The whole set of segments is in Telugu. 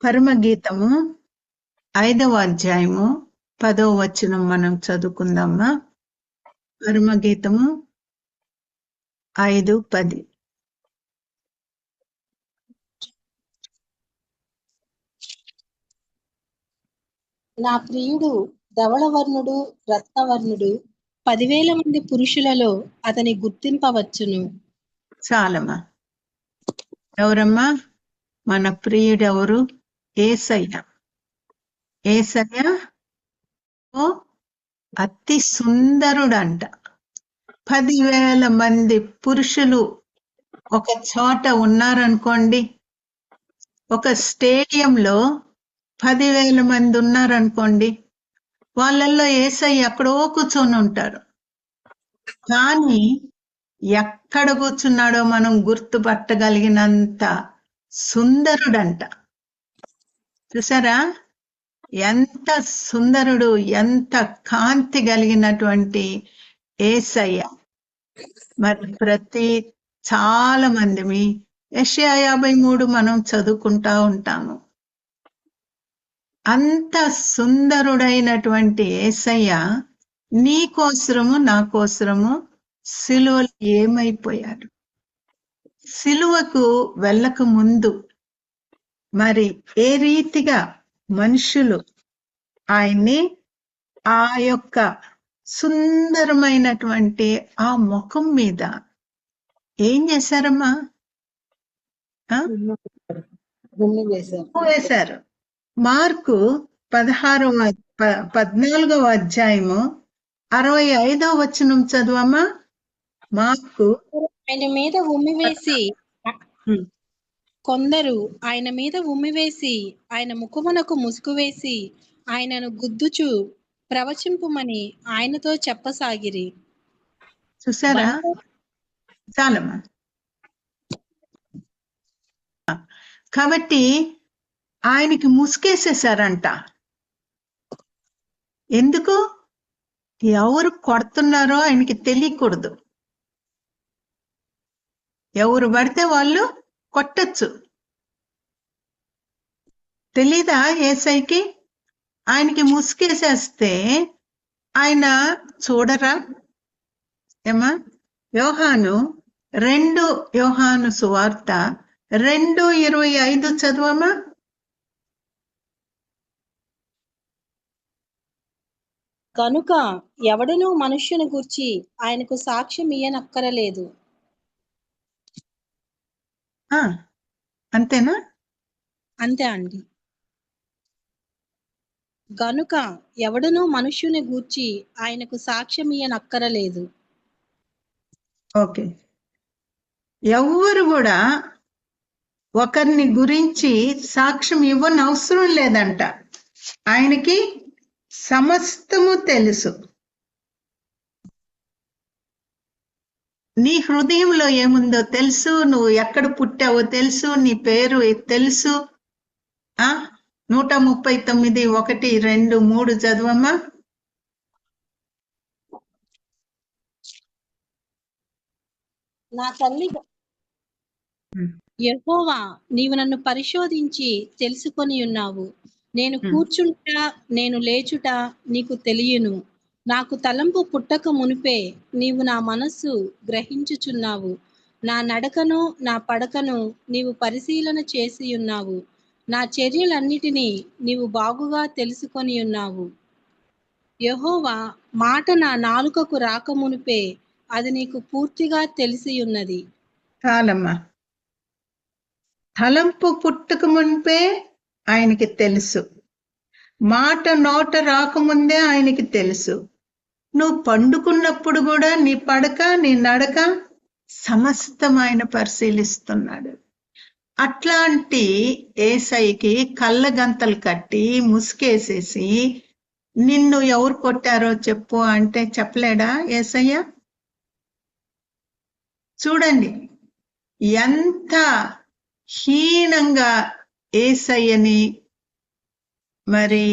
పరమగీతము 5వ అధ్యాయము 10వ వచనం మనం చదువుకుందామా. పరమగీతము 5:10. నా ప్రియుడు ధవళవర్ణుడు రత్నవర్ణుడు 10,000 మంది పురుషులలో అతని గుర్తింపవచ్చును. చాలమ్మా. ఎవరమ్మా? మన ప్రియుడెవరు? యేసయ్య. యేసయ్య అతి సుందరుడంట. 10,000 మంది పురుషులు ఒక చోట ఉన్నారనుకోండి, ఒక స్టేడియంలో 10,000 మంది ఉన్నారనుకోండి, వాళ్ళల్లో యేసయ్య ఎక్కడో కూర్చొని ఉంటారు. కానీ ఎక్కడ కూర్చున్నాడో మనం గుర్తుపట్టగలిగినంత సుందరుడంట. చూసారా? ఎంత సుందరుడు, ఎంత కాంతి కలిగినటువంటి యేసయ్య. మరి చాలా మంది యెషయా 53 మనం చదువుకుంటా ఉంటాము. అంత సుందరుడైనటువంటి యేసయ్య నీ కోసరము నా కోసరము సిలువలో ఏమైపోయారు? సిలువకు వెళ్ళక ముందు మరి ఏ రీతిగా మనుషులు ఆయన్ని ఆ యొక్క సుందరమైనటువంటి ఆ ముఖం మీద ఏం చేశారమ్మా? వేశారు. మార్కు 14వ అధ్యాయము 65వ వచనం చదువమ్మా. మార్కు. ఆయన మీద ఉమ్మివేసి కొందరు ఆయన మీద ఉమ్మివేసి ఆయన ముఖమునకు ముసుగు వేసి ఆయనను గుద్దుచు ప్రవచింపుమని ఆయనతో చెప్పసాగిరి. చూసారా? చాలమ్మా. కాబట్టి ఆయనకి ముసుగేసేసారంట. ఎందుకు? ఎవరు కొడుతున్నారో ఆయనకి తెలియకూడదు. ఎవరు పడితే వాళ్ళు కొట్టచ్చు. తెలీదా యేసయ్యకి? ఆయనకి ముసుగేసేస్తే ఆయన చూడరా? ఏమా? యోహాను సువార్త 2:25 చదువమ్మా. కనుక ఎవడనూ మనుష్యుని గూర్చి ఆయనకు సాక్ష్యం ఇయ్యనక్కరలేదు. అంతేనా? అంతే అండి. గనుక ఎవడనూ మనుష్యుని గూర్చి ఆయనకు సాక్ష్యం ఇయ్యనక్కరలేదు. ఓకే. ఎవ్వరు కూడా ఒకరిని గురించి సాక్ష్యం ఇవ్వని అవసరం లేదంట. ఆయనకి సమస్తము తెలుసు. నీ హృదయంలో ఏముందో తెలుసు, నువ్వు ఎక్కడ పుట్టావో తెలుసు, నీ పేరు తెలుసు. 139 1 2 3 చదవమ్మా. నా తల్లి యెహోవా, నీవు నన్ను పరిశోధించి తెలుసుకొని ఉన్నావు. నేను కూర్చుంట నేను లేచుట నీకు తెలియను. నాకు తలంపు పుట్టక మునిపే నీవు నా మనస్సు గ్రహించుచున్నావు. నా నడకను నా పడకను నీవు పరిశీలన చేసి ఉన్నావు. నా చర్యలన్నిటినీ నీవు బాగుగా తెలుసుకొని ఉన్నావు. యెహోవా, మాట నా నాలుకకు రాకమునిపే అది నీకు పూర్తిగా తెలిసి ఉన్నది. చాలమ్మా. తలంపు పుట్టక మునిపే ఆయనకి తెలుసు. మాట నోట రాకముందే ఆయనకి తెలుసు. నువ్వు పండుకున్నప్పుడు కూడా నీ పడక నీ నడక సమస్తం ఆయన పరిశీలిస్తున్నాడు. అట్లాంటి యేసయ్యకి కళ్ళగంతలు కట్టి ముసుకేసేసి నిన్ను ఎవరు కొట్టారో చెప్పు అంటే చెప్పలేడా యేసయ్య? చూడండి ఎంత హీనంగా యేసయ్యని మరి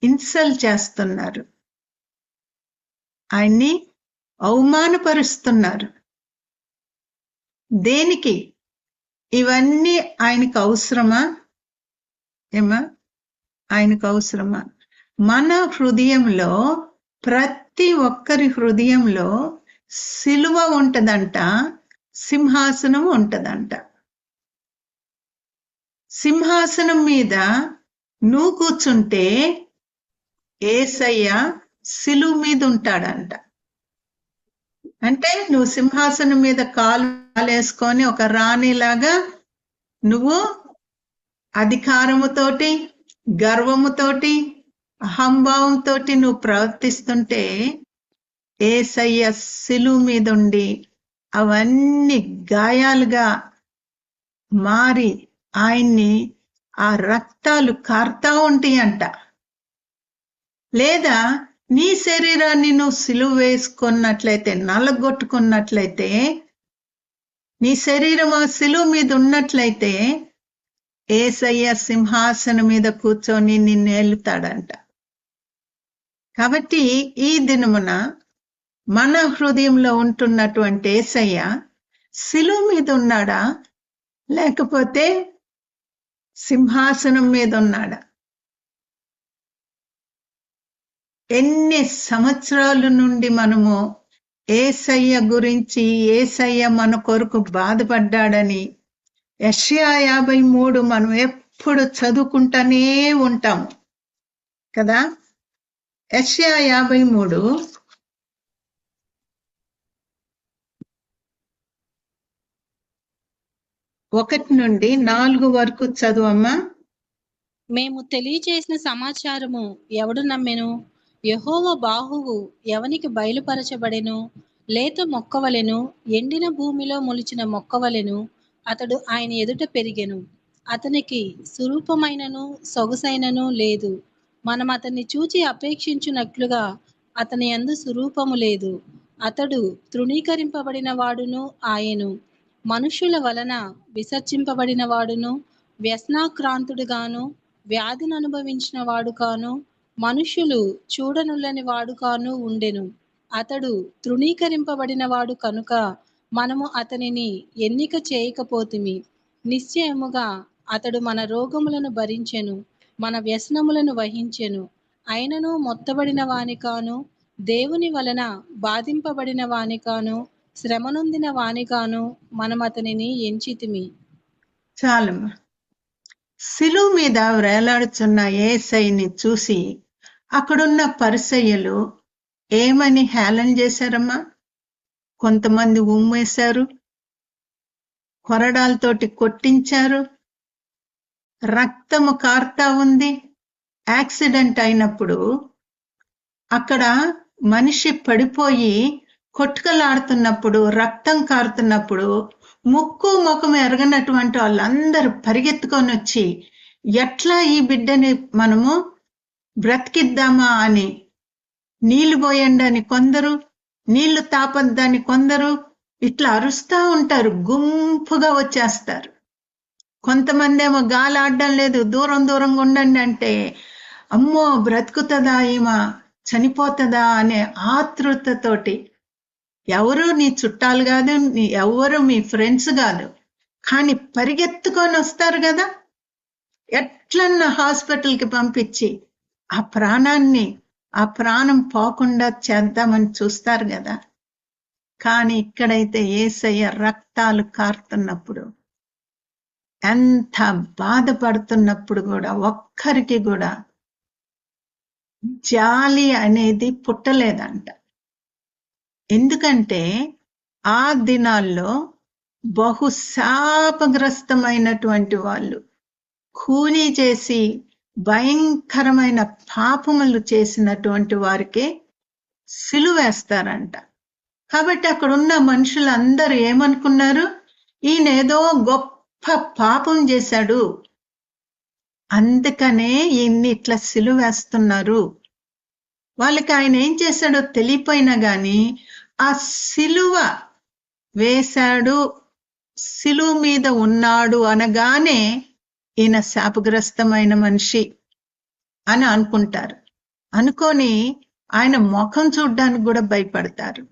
ఇన్సల్ట్ చేస్తున్నారు, ఆయన్ని అవమానపరుస్తున్నారు. దేనికి? ఇవన్నీ ఆయనకు అవసరమా? ఏమా ఆయనకు అవసరమా? మన హృదయంలో, ప్రతి ఒక్కరి హృదయంలో సిలువ ఉంటదంట, సింహాసనం ఉంటదంట. సింహాసనం మీద నువ్వు కూర్చుంటే యేసయ్య సిలువ మీద ఉంటాడంట. అంటే నువ్వు సింహాసనం మీద కాలేసుకొని ఒక రాణిలాగా నువ్వు అధికారముతోటి, గర్వముతోటి, అహంభావంతోటి నువ్వు ప్రవర్తిస్తుంటే యేసయ్య సిలువ మీద ఉండి అవన్నీ గాయాలుగా మారి ఆయన్ని ఆ రక్తాలు కార్తా ఉంటాయి అంట. లేదా నీ శరీరాన్ని నువ్వు సిలువ వేసుకున్నట్లయితే, నలగొట్టుకున్నట్లయితే, నీ శరీరం ఆ సిలువ మీద ఉన్నట్లయితే యేసయ్య సింహాసనం మీద కూర్చొని నిన్ను ఏలుతాడంట. కాబట్టి ఈ దినమున మన హృదయంలో ఉంటున్నటువంటి యేసయ్య సిలువ మీద ఉన్నాడా, లేకపోతే సింహాసనం మీద ఉన్నాడా? ఎన్ని సంవత్సరాల నుండి మనము యేసయ్య గురించి, యేసయ్య మన కొరకు బాధపడ్డాడని యెషయా 53 మనం ఎప్పుడు చదువుకుంటానే ఉంటాం కదా. యెషయా 53 1 నుండి 4 వరకు చదువమ్మా. మేము తెలియచేసిన సమాచారము ఎవడు నమ్మెను? యెహోవా బాహువు ఎవనికి బయలుపరచబడెను? లేత మొక్కవలెను, ఎండిన భూమిలో మొలిచిన మొక్కవలెను అతడు ఆయన ఎదుట పెరిగెను. అతనికి సురూపమైనను సొగసైనను లేదు. మనం అతన్ని చూచి అపేక్షించున్నట్లుగా అతని యందు సురూపము లేదు. అతడు తృణీకరింపబడిన వాడును ఆయను, మనుష్యుల వలన విసర్జింపబడిన వాడును, వ్యసనాక్రాంతుడుగాను, వ్యాధిని అనుభవించిన వాడు కాను, మనుష్యులు చూడనులని వాడు కాను ఉండెను. అతడు తృణీకరింపబడిన వాడు కనుక మనము అతనిని ఎన్నిక చేయకపోతిమి. నిశ్చయముగా అతడు మన రోగములను భరించెను, మన వ్యసనములను వహించెను. అయినను మొత్తబడిన వాని కాను, దేవుని వలన బాధింపబడిన వాని కాను, శ్రమనొందిన వాని కాను మనం అతనిని ఎంచితిమి. చాలమ్మా. సిలువ మీద వేలాడుచున్న యేసయ్యని చూసి అక్కడున్న పరిసయ్యులు ఏమని హేళన చేశారమ్మా? కొంతమంది ఉమ్మేశారు, కొరడాలతోటి కొట్టించారు, రక్తము కార్తా ఉంది. యాక్సిడెంట్ అయినప్పుడు అక్కడ మనిషి పడిపోయి కొట్టుకలాడుతున్నప్పుడు, రక్తం కారుతున్నప్పుడు ముక్కు ముఖం ఎరగనటువంటి వాళ్ళందరూ పరిగెత్తుకొని వచ్చి ఎట్లా ఈ బిడ్డని మనము బ్రతికిద్దామా అని, నీళ్లు పోయండి అని కొందరు, నీళ్లు తాపద్దని కొందరు ఇట్లా అరుస్తా ఉంటారు. గుంపుగా వచ్చేస్తారు. కొంతమంది ఏమో గాలి ఆడడం లేదు, దూరం దూరంగా ఉండండి అంటే, అమ్మో బ్రతుకుతుందా ఈమె, చనిపోతుందా అనే ఆతృతతోటి. ఎవరు నీ చుట్టాలు కాదు, ఎవరు మీ ఫ్రెండ్స్ కాదు, కానీ పరిగెత్తుకొని వస్తారు కదా. ఎట్లన్నా హాస్పిటల్కి పంపించి ఆ ప్రాణం పోకుండా చేద్దామని చూస్తారు కదా. కానీ ఇక్కడైతే యేసయ్య రక్తాలు కారుతున్నప్పుడు, ఎంత బాధపడుతున్నప్పుడు కూడా ఒక్కరికి కూడా జాలి అనేది పుట్టలేదంట. ఎందుకంటే ఆ దినాల్లో బహు శాపగ్రస్తమైనటువంటి వాళ్ళు, కూనీ చేసి భయంకరమైన పాపములు చేసినటువంటి వారికే సిలువేస్తారంట. కాబట్టి అక్కడ ఉన్న మనుషులందరూ ఏమనుకున్నారు? ఈయన ఏదో గొప్ప పాపం చేశాడు, అందుకనే ఈయన్ని ఇట్లా సిలువేస్తున్నారు. వాళ్ళకి ఆయన ఏం చేశాడో తెలియపోయినా గాని ఆ సిలువ వేశాడు, సిలువ మీద ఉన్నాడు అనగానే ఈయన శాపగ్రస్తమైన మనిషి అని అనుకుంటారు. అనుకొని ఆయన ముఖం చూడ్డానికి కూడా భయపడతారు.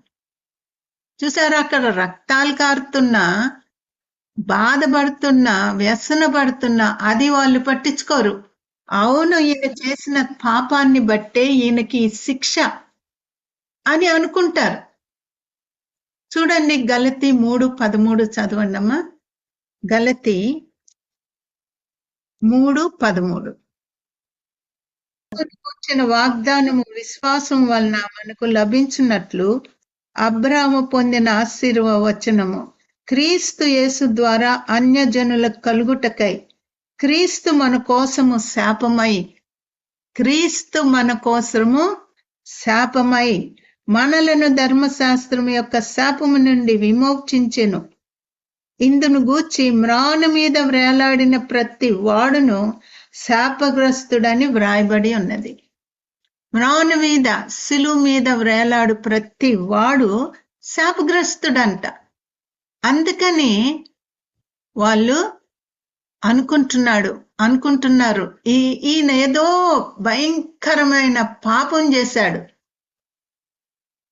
చూసారా, అక్కడ రక్తాలు కారుతున్నా బాధపడుతున్నా, వ్యసన పడుతున్నా అది వాళ్ళు పట్టించుకోరు. అవును, ఈయన చేసిన పాపాన్ని బట్టే ఈయనకి ఈ శిక్ష అని అనుకుంటారు. చూడండి, గలతీ 3:13 చదవండమ్మా. గలతీ 3:13. వచ్చిన వాగ్దానము విశ్వాసం వలన మనకు లభించినట్లు అబ్రాము పొందిన ఆశీర్వచనము క్రీస్తు యేసు ద్వారా అన్యజనులకు కలుగుటకై క్రీస్తు మన కోసము శాపమై, క్రీస్తు మన కోసము శాపమై మనలను ధర్మశాస్త్రం యొక్క శాపము నుండి విమోచించెను. ఇందును గూర్చి మ్రాను మీద వ్రేలాడిన ప్రతి వాడును శాపగ్రస్తుడని వ్రాయబడి ఉన్నది. మ్రాను మీద, సిలువ మీద వ్రేలాడు ప్రతి వాడు శాపగ్రస్తుడంట. అందుకని వాళ్ళు అనుకుంటున్నారు ఈయన ఏదో భయంకరమైన పాపం చేశాడు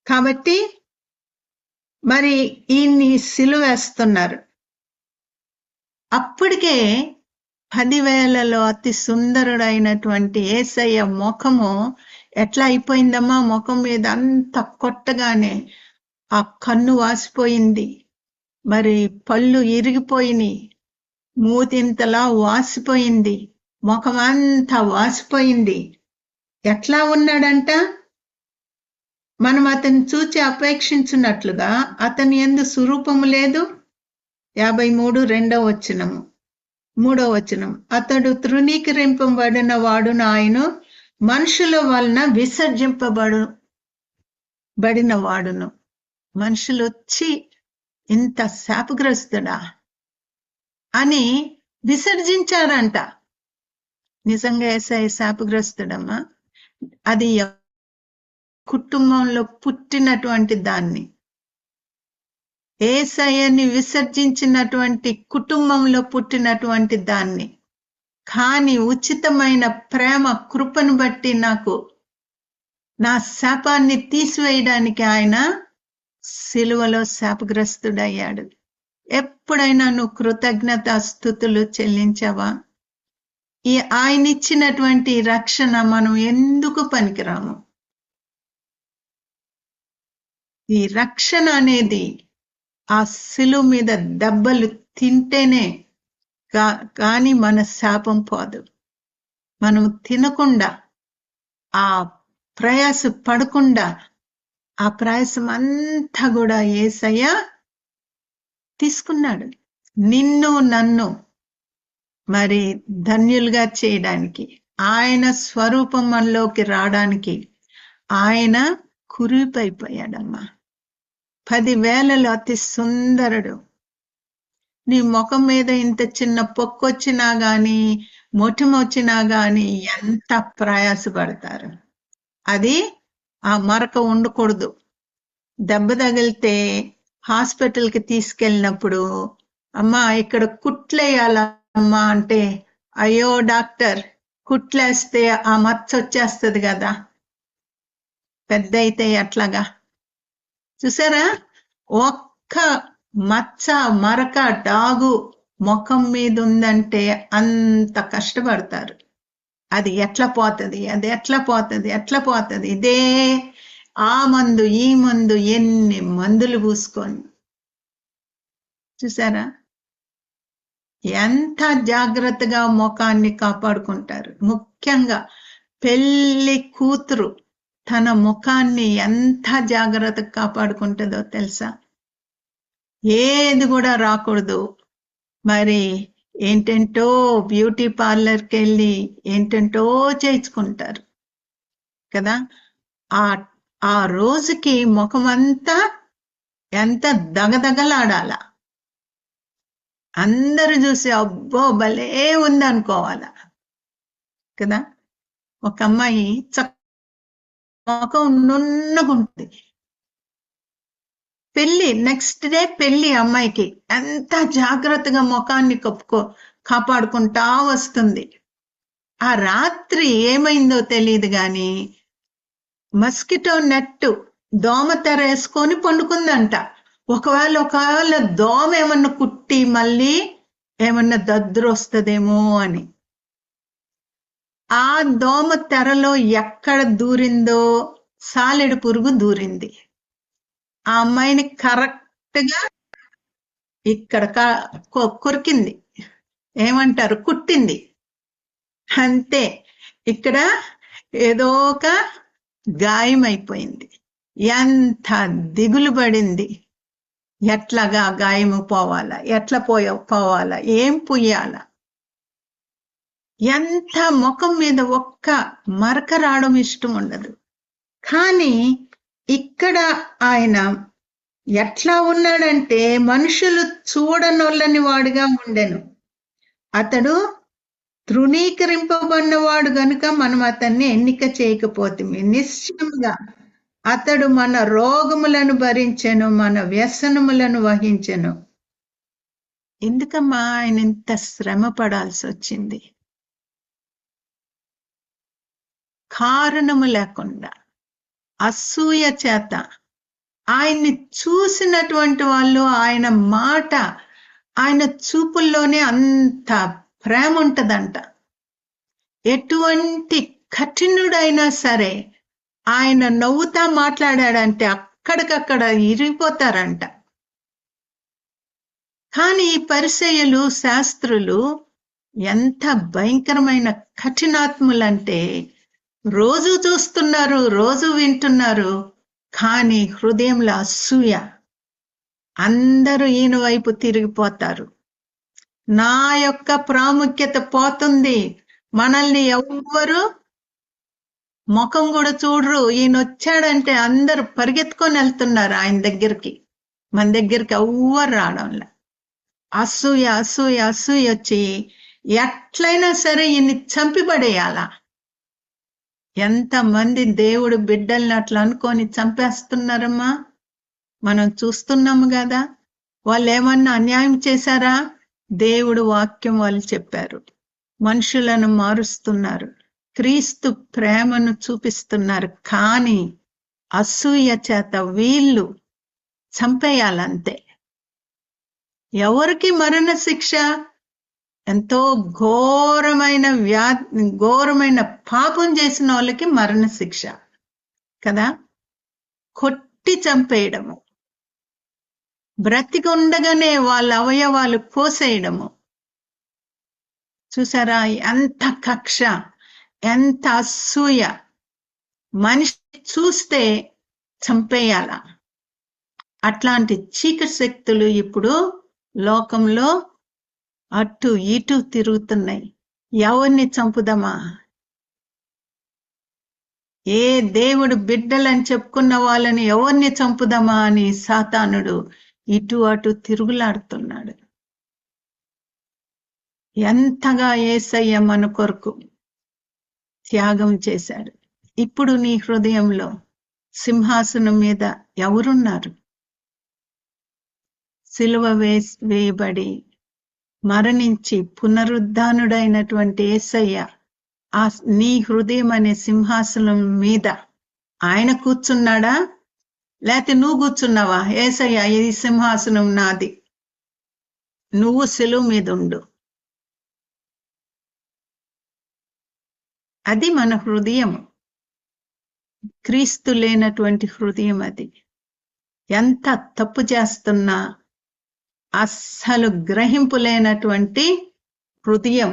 కాబట్టి మరి ఈయన్ని సిలువేస్తున్నారు. అప్పటికే 10,000లో అతి సుందరుడైనటువంటి యేసయ్య ముఖము ఎట్లా అయిపోయిందమ్మా? ముఖం మీద అంత కొట్టగానే ఆ కన్ను వాసిపోయింది, మరి పళ్ళు ఇరిగిపోయినాయి, మూతింతలా వాసిపోయింది, ముఖం అంతా వాసిపోయింది. ఎట్లా ఉన్నాడంట? మనం అతన్ని చూచి అపేక్షించినట్లుగా అతని యందు స్వరూపము లేదు. 53 3వ వచనం. అతడు తృణీకరింపబడిన వాడును, ఆయన మనుషుల వలన విసర్జింపబడిన వాడును. మనుషులు వచ్చి ఇంత శాపగ్రస్తుడా అని విసర్జించారంట. నిజంగా యేసయ్య శాపగ్రస్తుడమ్మా? అది కుటుంబంలో పుట్టినటువంటి దాన్ని, యేసయ్యని విసర్జించినటువంటి కుటుంబంలో పుట్టినటువంటి దాన్ని. కానీ ఉచితమైన ప్రేమ కృపను బట్టి నాకు నా శాపాన్ని తీసివేయడానికి ఆయన సిలువలో శాపగ్రస్తుడయ్యాడు. ఎప్పుడైనా నువ్వు కృతజ్ఞతాస్తుతులు చెల్లించావా? ఆయన ఇచ్చినటువంటి రక్షణ మనం ఎందుకు పనికిరాము? ఈ రక్షణ అనేది ఆ సిలువ మీద దెబ్బలు తింటేనే కానీ మన శాపం పోదు. మనం తినకుండా, ఆ ప్రయాస పడకుండా, ఆ ప్రయాసం అంతా కూడా యేసయ్య తీసుకున్నాడు. నిన్ను నన్ను మరి ధన్యులుగా చేయడానికి, ఆయన స్వరూపంలోకి రావడానికి ఆయన కురిపైపోయాడమ్మా. 10,000లో అతి సుందరుడు. నీ ముఖం మీద ఇంత చిన్న పొక్కొచ్చినా గాని, మొటిమొచ్చినా గాని ఎంత ప్రయాసపడతారు. అది ఆ మరక ఉండకూడదు. దెబ్బ తగిలితే హాస్పిటల్కి తీసుకెళ్ళినప్పుడు, అమ్మా ఇక్కడ కుట్లేయాలమ్మా అంటే, అయ్యో డాక్టర్, కుట్లేస్తే ఆ మచ్చ వచ్చేస్తుంది కదా, పెద్ద అయితే అట్లాగా. చూసారా? ఒక్క మచ్చ, మరక, డాగు ముఖం మీద ఉందంటే అంత కష్టపడతారు. అది ఎట్లా పోతుంది, అది ఎట్లా పోతుంది. ఇదే ఆ మందు ఈ మందు, ఎన్ని మందులు పూసుకొని. చూసారా ఎంత జాగ్రత్తగా ముఖాన్ని కాపాడుకుంటారు? ముఖ్యంగా పెళ్లి కూతురు తన ముఖాన్ని ఎంత జాగ్రత్తగా కాపాడుకుంటుందో తెలుసా? ఏది కూడా రాకూడదు. మరి ఏంటంటో బ్యూటీ పార్లర్కి వెళ్ళి ఏంటంటో చేయించుకుంటారు కదా. ఆ రోజుకి ముఖం అంతా ఎంత దగదగలాడాల, అందరూ చూసి అబ్బో భలే ఉంది అనుకోవాలా కదా. ఒక అమ్మాయి ముఖం నున్నగుంటుంది, పెళ్లి నెక్స్ట్ డే పెళ్లి, అమ్మాయికి ఎంత జాగ్రత్తగా ముఖాన్ని కాపాడుకుంటా వస్తుంది. ఆ రాత్రి ఏమైందో తెలియదు గాని మస్కిటో నెట్, దోమ తెర వేసుకొని పండుకుందంట. ఒకవేళ దోమ ఏమన్నా కుట్టి మళ్ళీ ఏమన్నా దద్దురు వస్తుందేమో అని. ఆ దోమ తెరలో ఎక్కడ దూరిందో సాలెడు పురుగు దూరింది. ఆ అమ్మాయిని కరెక్ట్ గా ఇక్కడ కొరికింది, ఏమంటారు, కుట్టింది. అంతే, ఇక్కడ ఏదో ఒక గాయం అయిపోయింది. ఎంత దిగులు పడింది. ఎట్లాగా గాయము పోవాలా, ఎట్లా పోవాలా, ఏం పుయ్యాలా, ఎంత ముఖం మీద ఒక్క మరక రావడం ఇష్టం ఉండదు. కానీ ఇక్కడ ఆయన ఎట్లా ఉన్నాడంటే మనుషులు చూడనొల్లని వాడుగా ఉండెను. అతడు తృణీకరింపబడినవాడు గనుక మనం అతన్ని ఎన్నిక చేయకపోతే నిశ్చయంగా అతడు మన రోగములను భరించెను, మన వ్యసనములను వహించెను. ఎందుకమ్మా ఆయన ఇంత శ్రమ పడాల్సి వచ్చింది? కారణము లేకుండా అసూయ చేత. ఆయన్ని చూసినటువంటి వాళ్ళు ఆయన మాట, ఆయన చూపుల్లోనే అంత ప్రేమ ఉంటదంట. ఎటువంటి కఠినుడైనా సరే ఆయన నవ్వుతా మాట్లాడాడంటే అక్కడికక్కడ ఇరిగిపోతారంట. కానీ ఈ పరిసయ్యులు, శాస్త్రులు ఎంత భయంకరమైన కఠినాత్ములంటే రోజు చూస్తున్నారు, రోజు వింటున్నారు, కానీ హృదయంలో అసూయ. అందరూ ఈయన వైపు తిరిగిపోతారు. నా యొక్క ప్రాముఖ్యత పోతుంది, మనల్ని ఎవ్వరు ముఖం కూడా చూడరు. ఈయన వచ్చాడంటే అందరూ పరిగెత్తుకొని వెళ్తున్నారు ఆయన దగ్గరికి. మన దగ్గరికి ఎవ్వరు రావడంలా. అసూయ అసూయ అసూయ వచ్చి ఎట్లయినా సరే ఈయన్ని చంపిపడేయాలా. ఎంతమంది దేవుడు బిడ్డల్ని అట్లా అనుకొని చంపేస్తున్నారమ్మా, మనం చూస్తున్నాము కదా. వాళ్ళు ఏమన్నా అన్యాయం చేశారా? దేవుడు వాక్యం వాళ్ళు చెప్పారు. మనుషులను మారుస్తున్నారు, క్రీస్తు ప్రేమను చూపిస్తున్నారు. కానీ అసూయ చేత వీళ్ళు చంపేయాలంతే. ఎవరికి మరణ శిక్ష? ఎంతో ఘోరమైన పాపం చేసిన వాళ్ళకి మరణ శిక్ష కదా. కొట్టి చంపేయడము, బ్రతికి ఉండగానే వాళ్ళ అవయవాలు కోసేయడము. చూసారా ఎంత కక్ష, ఎంత అసూయ. మనిషి చూస్తే చంపేయాల. అట్లాంటి చీకటి శక్తులు ఇప్పుడు లోకంలో అటు ఇటు తిరుగుతున్నాయి. ఎవరిని చంపుదామా? ఏ దేవుడు బిడ్డలని చెప్పుకున్న వాళ్ళని ఎవరిని చంపుదామా అని సాతానుడు ఇటు అటు తిరుగులాడుతున్నాడు. ఎంతగా యేసయ్య మన కొరకు త్యాగం చేశాడు. ఇప్పుడు నీ హృదయంలో సింహాసనం మీద ఎవరున్నారు? సిలువ వేయబడి మరణించి పునరుద్ధానుడైనటువంటి యేసయ్య నీ హృదయం అనే సింహాసనం మీద ఆయన కూర్చున్నాడా? లేకపోతే నువ్వు కూర్చున్నావా? యేసయ్య ఈ సింహాసనం నాది, నువ్వు సిలువ మీద ఉండు. అది మన హృదయం. క్రీస్తు లేనటువంటి హృదయం అది. ఎంత తప్పు చేస్తున్నా అస్సలు గ్రహింపు లేనటువంటి హృదయం.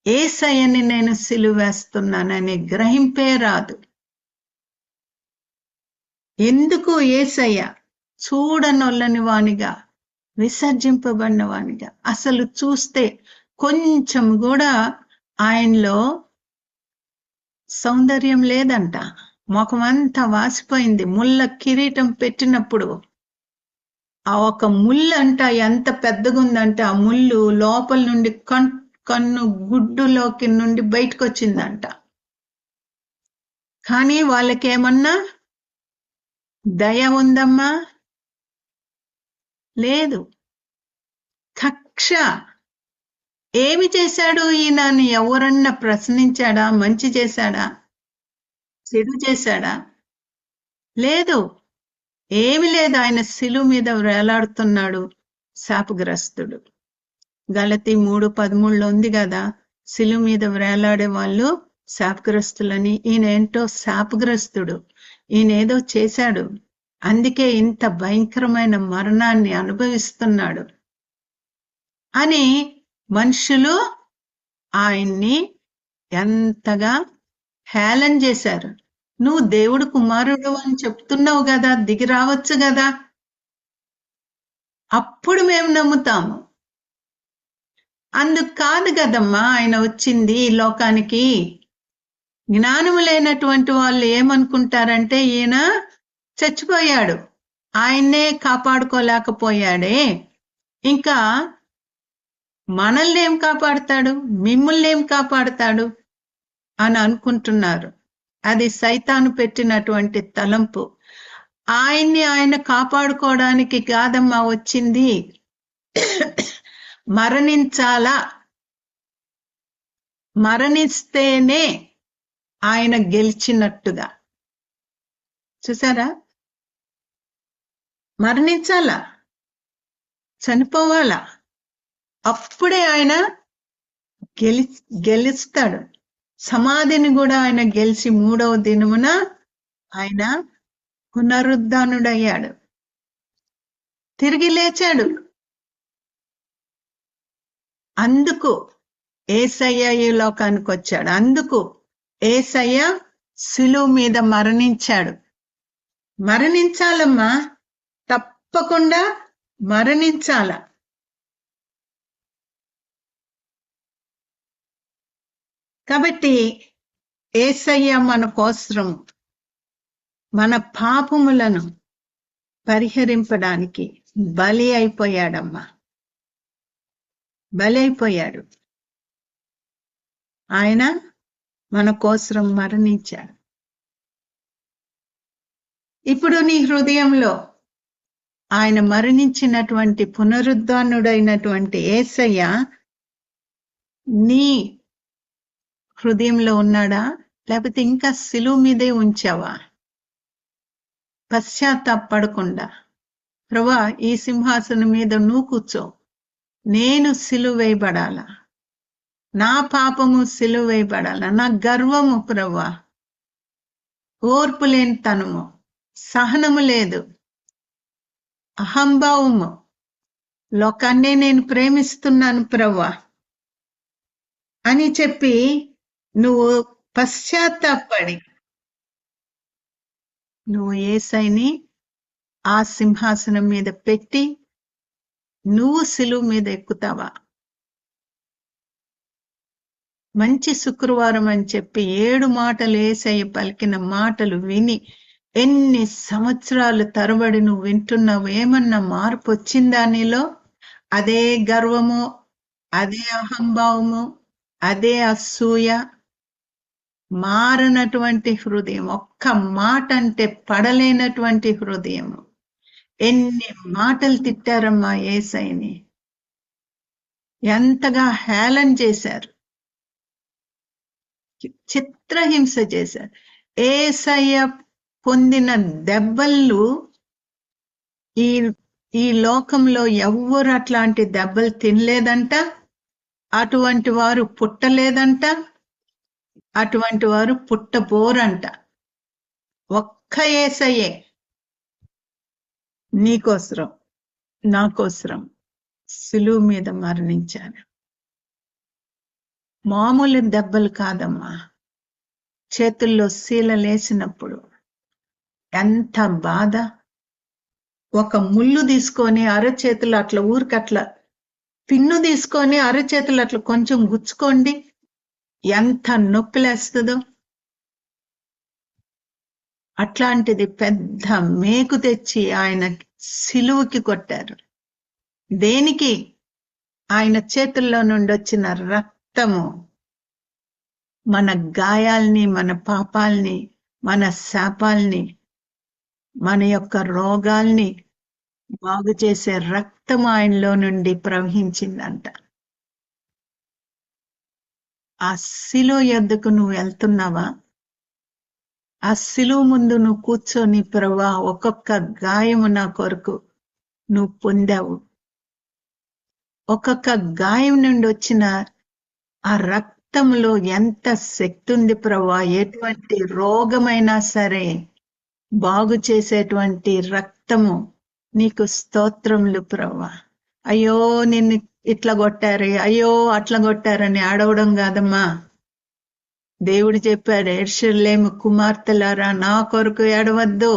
యేసయ్యని నేను సిలువ వేస్తున్నానని గ్రహింపే రాదు. ఎందుకు యేసయ్య చూడనొల్లని వానిగా, విసర్జింపబడిన వానిగా, అసలు చూస్తే కొంచెం కూడా ఆయనలో సౌందర్యం లేదంట. ముఖం అంతా వాసిపోయింది. ముళ్ళ కిరీటం పెట్టినప్పుడు ఆ ఒక ముళ్ళు అంట ఎంత పెద్దగా ఉందంటే ఆ ముళ్ళు లోపల నుండి కన్ను గుడ్డులోకి నుండి బయటకు వచ్చిందంట. కానీ వాళ్ళకేమన్నా దయ ఉందమ్మా? లేదు. కక్ష. ఏమి చేశాడు ఈయనని ఎవరన్నా ప్రశ్నించాడా? మంచి చేశాడా? చెడు చేశాడా? లేదు. ఏమి లేదు, ఆయన శిలువ మీద వేలాడుతున్నాడు, శాపగ్రస్తుడు. గలతీ 3:13 ఉంది కదా, శిలువ మీద వేలాడే వాళ్ళు శాపగ్రస్తులని. ఈయన ఏంటో శాపగ్రస్తుడు, ఈయనేదో చేశాడు, అందుకే ఇంత భయంకరమైన మరణాన్ని అనుభవిస్తున్నాడు అని మనుషులు ఆయన్ని ఎంతగా హేళన చేశారు. నువ్వు దేవుడు కుమారుడు అని చెప్తున్నావు కదా, దిగి రావచ్చు కదా, అప్పుడు మేము నమ్ముతాము. అందుకు కాదు కదమ్మా ఆయన వచ్చింది ఈ లోకానికి. జ్ఞానము లేనటువంటి వాళ్ళు ఏమనుకుంటారంటే ఈయన చచ్చిపోయాడు, ఆయన్నే కాపాడుకోలేకపోయాడే, ఇంకా మనల్ని ఏం కాపాడుతాడు, మిమ్మల్ని ఏం కాపాడుతాడు అని అనుకుంటున్నారు. అది సైతాను పెట్టినటువంటి తలంపు. ఆయన్ని ఆయన కాపాడుకోవడానికి కాదమ్మా వచ్చింది, మరణించాలా, మరణిస్తేనే ఆయన గెలిచినట్టుగా. చూసారా, మరణించాలా, చనిపోవాలా, అప్పుడే ఆయన గెలుస్తాడు. సమాధిని కూడా ఆయన గెలిచి 3వ దినమున ఆయన పునరుద్ధానుడయ్యాడు, తిరిగి లేచాడు. అందుకు యేసయ్య ఈ లోకానికి వచ్చాడు, అందుకు యేసయ్య శిలువ మీద మరణించాడు. మరణించాలమ్మా, తప్పకుండా మరణించాల. కాబట్టి యేసయ్య మన కోసం మన పాపములను పరిహరింపడానికి బలి అయిపోయాడమ్మా, బలి అయిపోయాడు. ఆయన మన కోసం మరణించాడు. ఇప్పుడు నీ హృదయంలో ఆయన మరణించినటువంటి పునరుద్ధానుడైనటువంటి యేసయ్య నీ హృదయంలో ఉన్నాడా, లేకపోతే ఇంకా శిలువ మీదే ఉంచావా? పశ్చాత్తాపడకుండా, ప్రభువా ఈ సింహాసనం మీద నువ్వు కూర్చో, నేను సిలువ వేయబడాలా, నా పాపము సిలువ వేయబడాలా, నా గర్వము ప్రభువా, ఓర్పు లేని తనము, సహనము లేదు, అహంభావము, లోకాన్నే నేను ప్రేమిస్తున్నాను ప్రభువా అని చెప్పి నువ్వు పశ్చాత్తాపడి నువ్వు యేసయ్యని ఆ సింహాసనం మీద పెట్టి నువ్వు సిలువ మీద ఎక్కుతావా? మంచి శుక్రవారం అని చెప్పి 7 మాటలు యేసయ్య పలికిన మాటలు విని ఎన్ని సంవత్సరాలు తరబడి నువ్వు వింటున్నావు, ఏమన్నా మార్పు వచ్చిందా నీలో? అదే గర్వము, అదే అహంభావము, అదే అసూయ, మారనటువంటి హృదయం, ఒక్క మాట అంటే పడలేనటువంటి హృదయము. ఎన్ని మాటలు తిట్టారమ్మా యేసయ్యని, ఎంతగా హేళన చేశారు, చిత్రహింస చేశారు. యేసయ్య పొందిన దెబ్బలు ఈ లోకంలో ఎవ్వరు అట్లాంటి దెబ్బలు తినలేదంట, అటువంటి వారు పుట్టలేదంట, అటువంటి వారు పుట్టబోరంట. ఒక్క యేసయ్యే నీకోసరం నాకోసరం సిలువ మీద మరణించారు. మామూలు దెబ్బలు కాదమ్మా, చేతుల్లో శీలలేసినప్పుడు ఎంత బాధ. ఒక ముళ్ళు తీసుకొని అరచేతులు అట్లా ఊరికట్లా, పిన్ను తీసుకొని అరచేతులు అట్లా కొంచెం గుచ్చుకోండి, ఎంత నొప్పిలేస్తుందో. అట్లాంటిది పెద్ద మేకు తెచ్చి ఆయన సిలువకి కొట్టారు. దేనికి? ఆయన చేతుల్లో నుండి వచ్చిన రక్తము మన గాయాల్ని, మన పాపాల్ని, మన శాపాల్ని, మన యొక్క రోగాల్ని బాగు చేసే రక్తం ఆయనలో నుండి ప్రవహించిందంట. ఆ శిలువ యొద్దకు నువ్వు వెళ్తున్నావా? ఆ సిలువ ముందు నువ్వు కూర్చొని ప్రభా ఒక్కొక్క గాయము నా కొరకు నువ్వు పొందావు. ఒక్కొక్క గాయం నుండి వచ్చిన ఆ రక్తంలో ఎంత శక్తి ఉంది ప్రభా. ఎటువంటి రోగమైనా సరే బాగు చేసేటువంటి రక్తము. నీకు స్తోత్రములు ప్రభా. అయ్యో నిన్ను ఇట్లా కొట్టారు, అయ్యో అట్లా కొట్టారని ఆడవడం కాదమ్మా. దేవుడు చెప్పాడు, యెరూషలేము కుమార్తెలారా నా కొరకు ఏడవద్దు,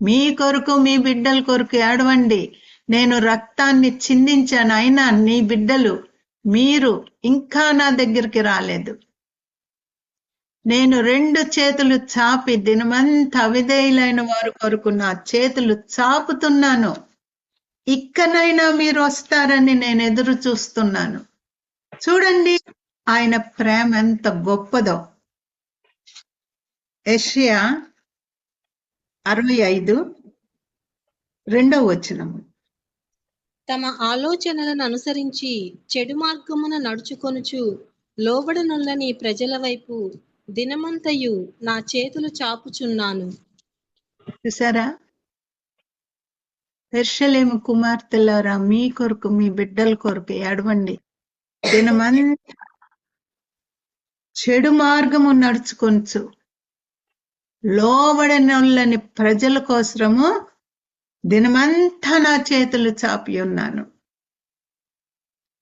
మీ కొరకు మీ బిడ్డల కొరకు ఏడవండి. నేను రక్తాన్ని చిందించాను, అయినా నీ బిడ్డలు మీరు ఇంకా నా దగ్గరికి రాలేదు. నేను 2 చేతులు చాపి దినమంతా అవిధేయులైన వారి కొరకు నా చేతులు చాపుతున్నాను. ఇక్కనైనా మీరు వస్తారని నేను ఎదురు చూస్తున్నాను. చూడండి ఆయన ప్రేమ ఎంత గొప్పదో. యెషయా 65:2 తమ ఆలోచనలను అనుసరించి చెడు మార్గమున నడుచుకొనుచు లోబడనొల్లని ప్రజల వైపు దినమంతయు నా చేతులు చాపుచున్నాను. చూసారా? యెరూషలేము కుమార్తెలారా మీ కొరకు మీ బిడ్డల కొరకు ఏడవండి. దినమంతా చెడు మార్గము నడుచుకొంచు లోబడనొల్లని ప్రజల కోసము దినమంతా నా చేతులు చాపి ఉన్నాను.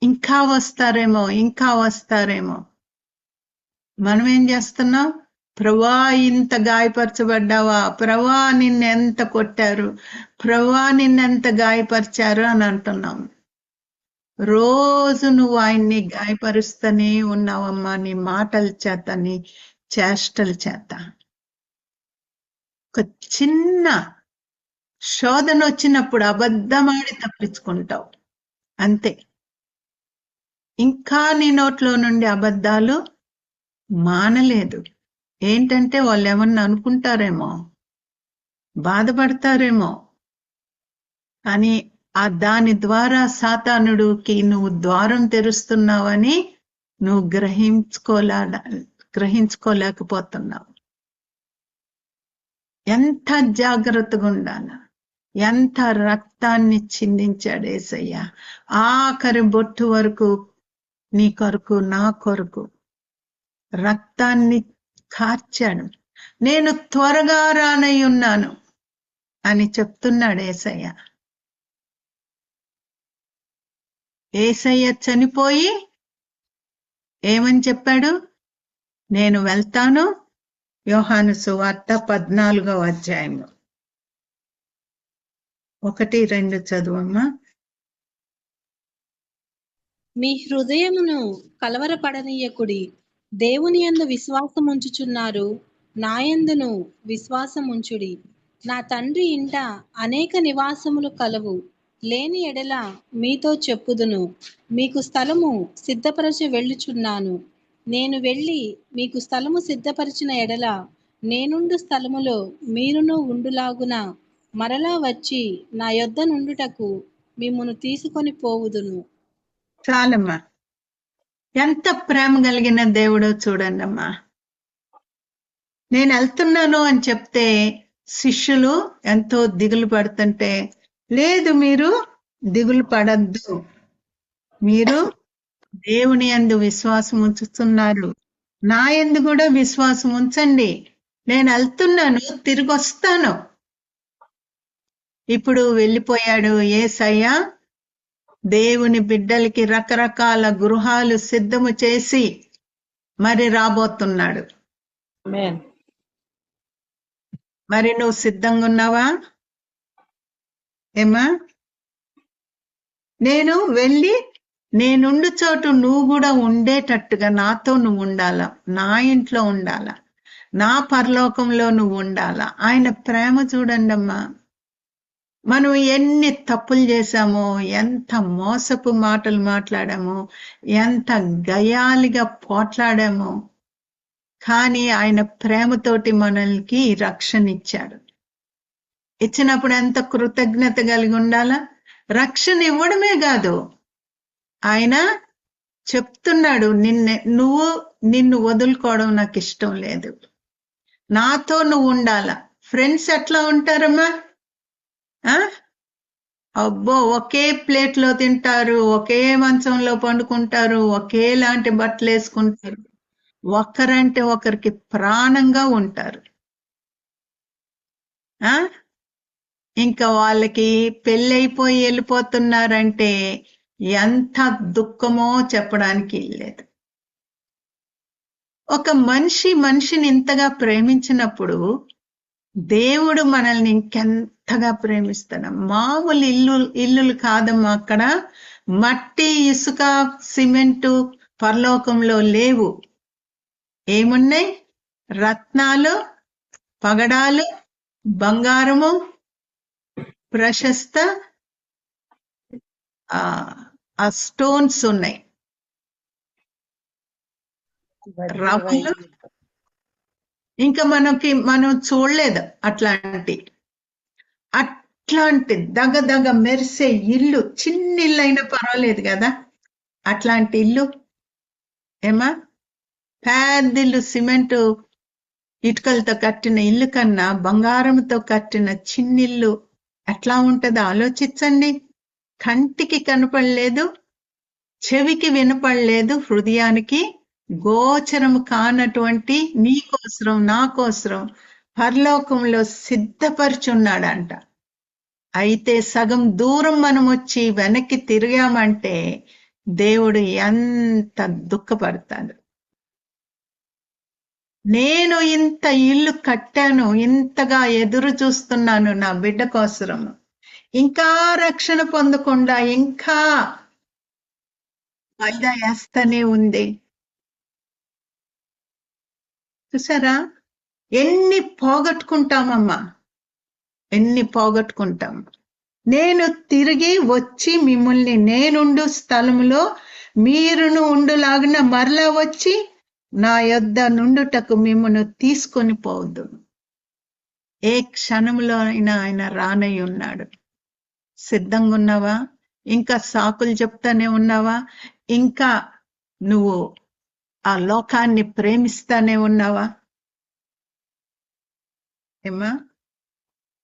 ఇంకా వస్తారేమో, ఇంకా వస్తారేమో. మనం ఏం చేస్తున్నాం? ప్రభా ఇంత గాయపరచబడ్డావా, ప్రభా నిన్నెంత కొట్టారు, ప్రభా నిన్నెంత గాయపరిచారు అని అంటున్నాం. రోజు నువ్వు ఆయన్ని గాయపరుస్తూనే ఉన్నావమ్మా, నీ మాటల చేత, నీ చేష్టల చేత. ఒక చిన్న శోధన వచ్చినప్పుడు అబద్ధమాడి తప్పించుకుంటావు అంతే. ఇంకా నీ నోట్లో నుండి అబద్ధాలు మానలేదు. ఏంటంటే వాళ్ళు ఏమన్నా అనుకుంటారేమో, బాధపడతారేమో అని దాని ద్వారా సాతానుడికి నువ్వు ద్వారం తెరుస్తున్నావని నువ్వు గ్రహించుకోలేకపోతున్నావు. ఎంత జాగ్రత్తగా ఉండాల. ఎంత రక్తాన్ని చిందించాడు యేసయ్య. ఆఖరి బొట్టు వరకు నీ కొరకు నా కొరకు రక్తాన్ని కార్చాడు. నేను త్వరగా రానై ఉన్నాను అని చెప్తున్నాడు యేసయ్య. యేసయ్య చనిపోయి ఏమని చెప్పాడు? నేను వెళ్తాను. యోహాను సువార్త 14వ అధ్యాయము 1-2 చదువమ్మా. మీ హృదయమును కలవరపడనీయకుడి. దేవుని యందు విశ్వాసముంచుచున్నారు, నాయందును విశ్వాసముంచుడి. నా తండ్రి ఇంట అనేక నివాసములు కలవు. లేని ఎడల మీతో చెప్పుదును. మీకు స్థలము సిద్ధపరచి వెళ్ళుచున్నాను. నేను వెళ్ళి మీకు స్థలము సిద్ధపరిచిన ఎడల నేనుండు స్థలములో మీరును ఉండులాగున మరలా వచ్చి నా యొద్ద నుండుటకు మిమ్మును తీసుకొని పోవుదును. చాలమ్మా. ఎంత ప్రేమ కలిగిన దేవుడో చూడండమ్మా. నేను వెళ్తున్నాను అని చెప్తే శిష్యులు ఎంతో దిగులు పడుతుంటే, లేదు మీరు దిగులు పడద్దు, మీరు దేవుని యందు విశ్వాసం ఉంచుతున్నారు, నా యందు కూడా విశ్వాసం ఉంచండి. నేను వెళ్తున్నాను, తిరిగి వస్తాను. ఇప్పుడు వెళ్ళిపోయాడు యేసయ్య. దేవుని బిడ్డలకి రకరకాల గృహాలు సిద్ధము చేసి మరి రాబోతున్నాడు. మరి నువ్వు సిద్ధంగా ఉన్నావా? ఏమా? నేను వెళ్ళి నేనుండు చోటు నువ్వు కూడా ఉండేటట్టుగా నాతో నువ్వు ఉండాలా, నా ఇంట్లో ఉండాలా, నా పరలోకంలో నువ్వు ఉండాలా. ఆయన ప్రేమ చూడండమ్మా. మనం ఎన్ని తప్పులు చేశామో, ఎంత మోసపు మాటలు మాట్లాడామో, ఎంత గయాలిగా పోట్లాడామో, కానీ ఆయన ప్రేమతోటి మనల్కి రక్షణ ఇచ్చాడు. ఇచ్చినప్పుడు ఎంత కృతజ్ఞత కలిగి ఉండాలా. రక్షణ ఇవ్వడమే కాదు, ఆయన చెప్తున్నాడు, నిన్ను వదులుకోవడం నాకు ఇష్టం లేదు, నాతో నువ్వు ఉండాల. ఫ్రెండ్స్ ఎట్లా ఉంటారమ్మా? అబ్బో, ఒకే ప్లేట్లో తింటారు, ఒకే మంచంలో పండుకుంటారు, ఒకేలాంటి బట్టలు వేసుకుంటారు, ఒకరంటే ఒకరికి ప్రాణంగా ఉంటారు. ఇంకా వాళ్ళకి పెళ్ళైపోయి వెళ్ళిపోతున్నారంటే ఎంత దుఃఖమో చెప్పడానికి లేదు. ఒక మనిషిని ఇంతగా ప్రేమించినప్పుడు దేవుడు మనల్ని ఇంకెంతగా ప్రేమిస్తాడు. మామూలు ఇల్లులు కాదమ్మా అక్కడ. మట్టి, ఇసుక, సిమెంటు పరలోకంలో లేవు. ఏమున్నాయి? రత్నాలు, పగడాలు, బంగారము, ప్రశస్త ఆ స్టోన్స్ ఉన్నాయి, రవ్వలు. ఇంకా మనం చూడలేదు అట్లాంటి దగదగ మెరిసే ఇల్లు. చిన్న ఇల్లు అయినా పర్వాలేదు కదా, అట్లాంటి ఇల్లు. ఏమా, పెద్ద ఇల్లు, సిమెంటు ఇటుకలతో కట్టిన ఇల్లు కన్నా బంగారంతో కట్టిన చిన్నిల్లు ఎట్లా ఉంటుందో ఆలోచించండి. కంటికి కనపడలేదు, చెవికి వినపడలేదు, హృదయానికి గోచరము కానటువంటి నీకోసరం నా కోసరం పరలోకంలో సిద్ధపరుచున్నాడంట. అయితే సగం దూరం మనం వచ్చి వెనక్కి తిరిగామంటే దేవుడు ఎంత దుఃఖపడతాడు. నేను ఇంత ఇల్లు కట్టాను, ఇంతగా ఎదురు చూస్తున్నాను నా బిడ్డ కోసరం, ఇంకా రక్షణ పొందకుండా ఇంకా వాయిదా వేస్తూనే ఉంది. చూసారా, ఎన్ని పోగొట్టుకుంటామమ్మా, ఎన్ని పోగొట్టుకుంటాం. నేను తిరిగి వచ్చి మిమ్మల్ని నేనుండు స్థలములో మీరును ఉండులాగిన మరలా వచ్చి నా యొద్ద నుండుటకు మిమ్మల్ని తీసుకొని పోవద్దు. ఏ క్షణంలో అయినా ఆయన రానై ఉన్నాడు. సిద్ధంగా ఉన్నావా? ఇంకా సాకులు చెప్తానే ఉన్నావా? ఇంకా నువ్వు ఆ లోకాన్ని ప్రేమిస్తానే ఉన్నావా? ఏమా,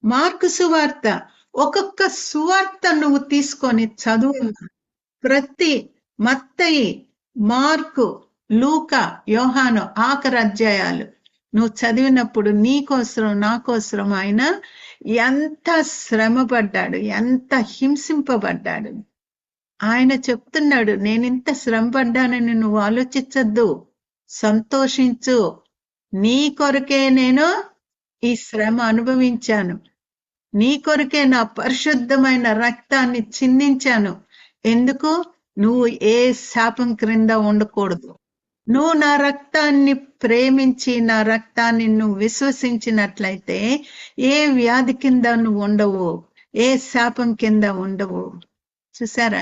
మార్కు సువార్త, ఒక్కొక్క సువార్త నువ్వు తీసుకొని చదువు. ప్రతి మత్తయి, మార్కు, లూకా, యోహాను ఆఖరి అధ్యాయాలు నువ్వు చదివినప్పుడు నీకోసరం నా కోసరం ఆయన ఎంత శ్రమ పడ్డాడు, ఎంత హింసింపబడ్డాడు. ఆయన చెప్తున్నాడు, నేనింత శ్రమ పడ్డానని నువ్వు ఆలోచించద్దు, సంతోషించు. నీ కొరకే నేను ఈ శ్రమ అనుభవించాను, నీ కొరకే నా పరిశుద్ధమైన రక్తాన్ని చిందించాను. ఎందుకు? నువ్వు ఏ శాపం క్రింద ఉండకూడదు. నువ్వు నా రక్తాన్ని ప్రేమించి నా రక్తాన్ని నువ్వు విశ్వసించినట్లయితే ఏ వ్యాధి కింద నువ్వు ఉండవు, ఏ శాపం కింద ఉండవు. చూసారా,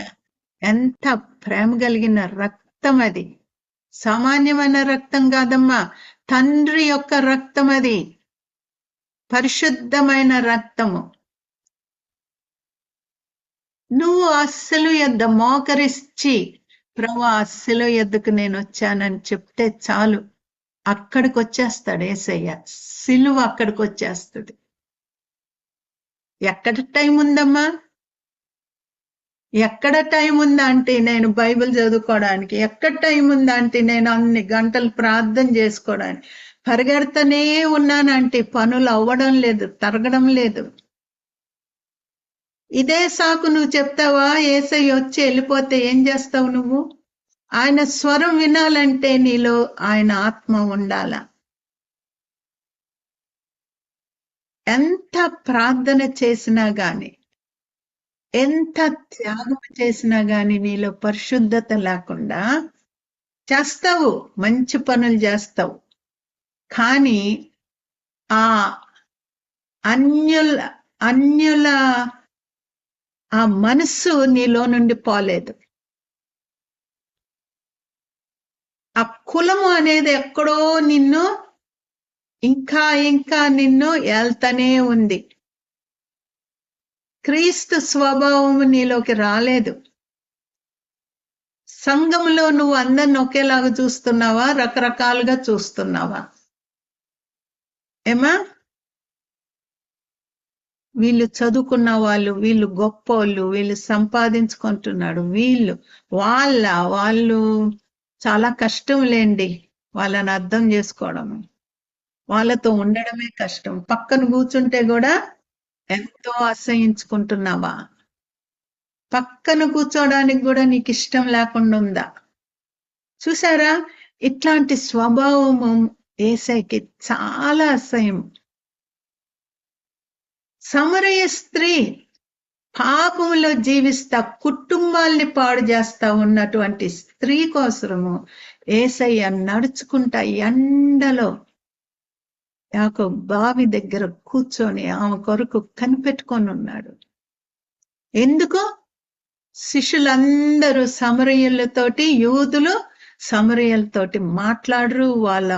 ఎంత ప్రేమ కలిగిన రక్తం అది. సామాన్యమైన రక్తం కాదమ్మా, తండ్రి యొక్క రక్తం అది, పరిశుద్ధమైన రక్తము. నువ్వు అస్సలు యొద్ద మోకరిచ్చి, ప్రభు అస్సలు యొద్దకు నేను వచ్చానని చెప్తే చాలు, అక్కడికి వచ్చేస్తాడు యేసయ్య. సిలువ అక్కడికి వచ్చేస్తుంది. ఎక్కడ టైం ఉందమ్మా? ఎక్కడ టైం ఉందా అంటే నేను బైబిల్ చదువుకోవడానికి, ఎక్కడ టైం ఉందా అంటే నేను అన్ని గంటలు ప్రార్థన చేసుకోవడానికి పరిగెడతనే ఉన్నానంటే పనులు అవ్వడం లేదు, తరగడం లేదు. ఇదే సాకు నువ్వు చెప్తావా? యేసయ్య వచ్చి వెళ్ళిపోతే ఏం చేస్తావు నువ్వు? ఆయన స్వరం వినాలంటే నీలో ఆయన ఆత్మ ఉండాల. ఎంత ప్రార్థన చేసినా గాని, ఎంత త్యాగం చేసినా గాని నీలో పరిశుద్ధత లేకుండా చేస్తావు, మంచి పనులు చేస్తావు, కానీ ఆ అన్యుల ఆ మనస్సు నీలో నుండి పోలేదు. ఆ కులము అనేది ఎక్కడో నిన్ను ఇంకా నిన్ను ఏల్తనే ఉంది. క్రీస్తు స్వభావము నీలోకి రాలేదు. సంఘంలో నువ్వు అందరిని ఒకేలాగా చూస్తున్నావా, రకరకాలుగా చూస్తున్నావా? ఏమా వీళ్ళు చదువుకున్న వాళ్ళు, వీళ్ళు గొప్పోళ్ళు, వీళ్ళు సంపాదించుకుంటున్నాడు, వాళ్ళు చాలా కష్టం లేండి వాళ్ళని అర్థం చేసుకోవడం, వాళ్ళతో ఉండడమే కష్టం. పక్కన కూర్చుంటే కూడా ఎంతో అసహించుకుంటున్నావా? పక్కన కూర్చోడానికి కూడా నీకు ఇష్టం లేకుండా ఉందా? చూసారా, ఇట్లాంటి స్వభావము యేసయ్యకి చాలా అసహ్యం. సమరయ స్త్రీ పాపంలో జీవిస్తా కుటుంబాల్ని పాడు చేస్తా ఉన్నటువంటి స్త్రీ కోసము యేసయ్య నడుచుకుంటా ఎండలో యాకోబు బావి దగ్గర కూర్చొని ఆమె కొరకు కనిపెట్టుకొని ఉన్నాడు. ఎందుకు? శిష్యులందరూ సమరయులతోటి, యూదులు సమరయులతోటి మాట్లాడరు, వాళ్ళ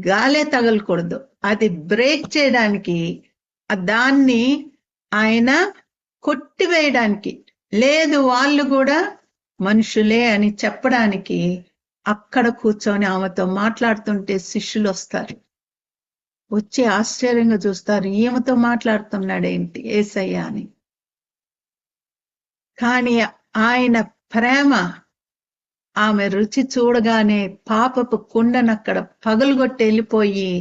గాలే తగలకూడదు. అది బ్రేక్ చేయడానికి, దాన్ని ఆయన కొట్టివేయడానికి, లేదు వాళ్ళు కూడా మనుషులే అని చెప్పడానికి అక్కడ కూర్చొని ఆమెతో మాట్లాడుతుంటే శిష్యులు వస్తారు, వచ్చి ఆశ్చర్యంగా చూస్తారు, ఈమెతో మాట్లాడుతున్నాడేంటి యేసయ్య అని. కానీ ఆయన ప్రేమ, ఆమె రుచి చూడగానే పాపపు కుండనక్కడ పగలగొట్టి వెళ్ళిపోయి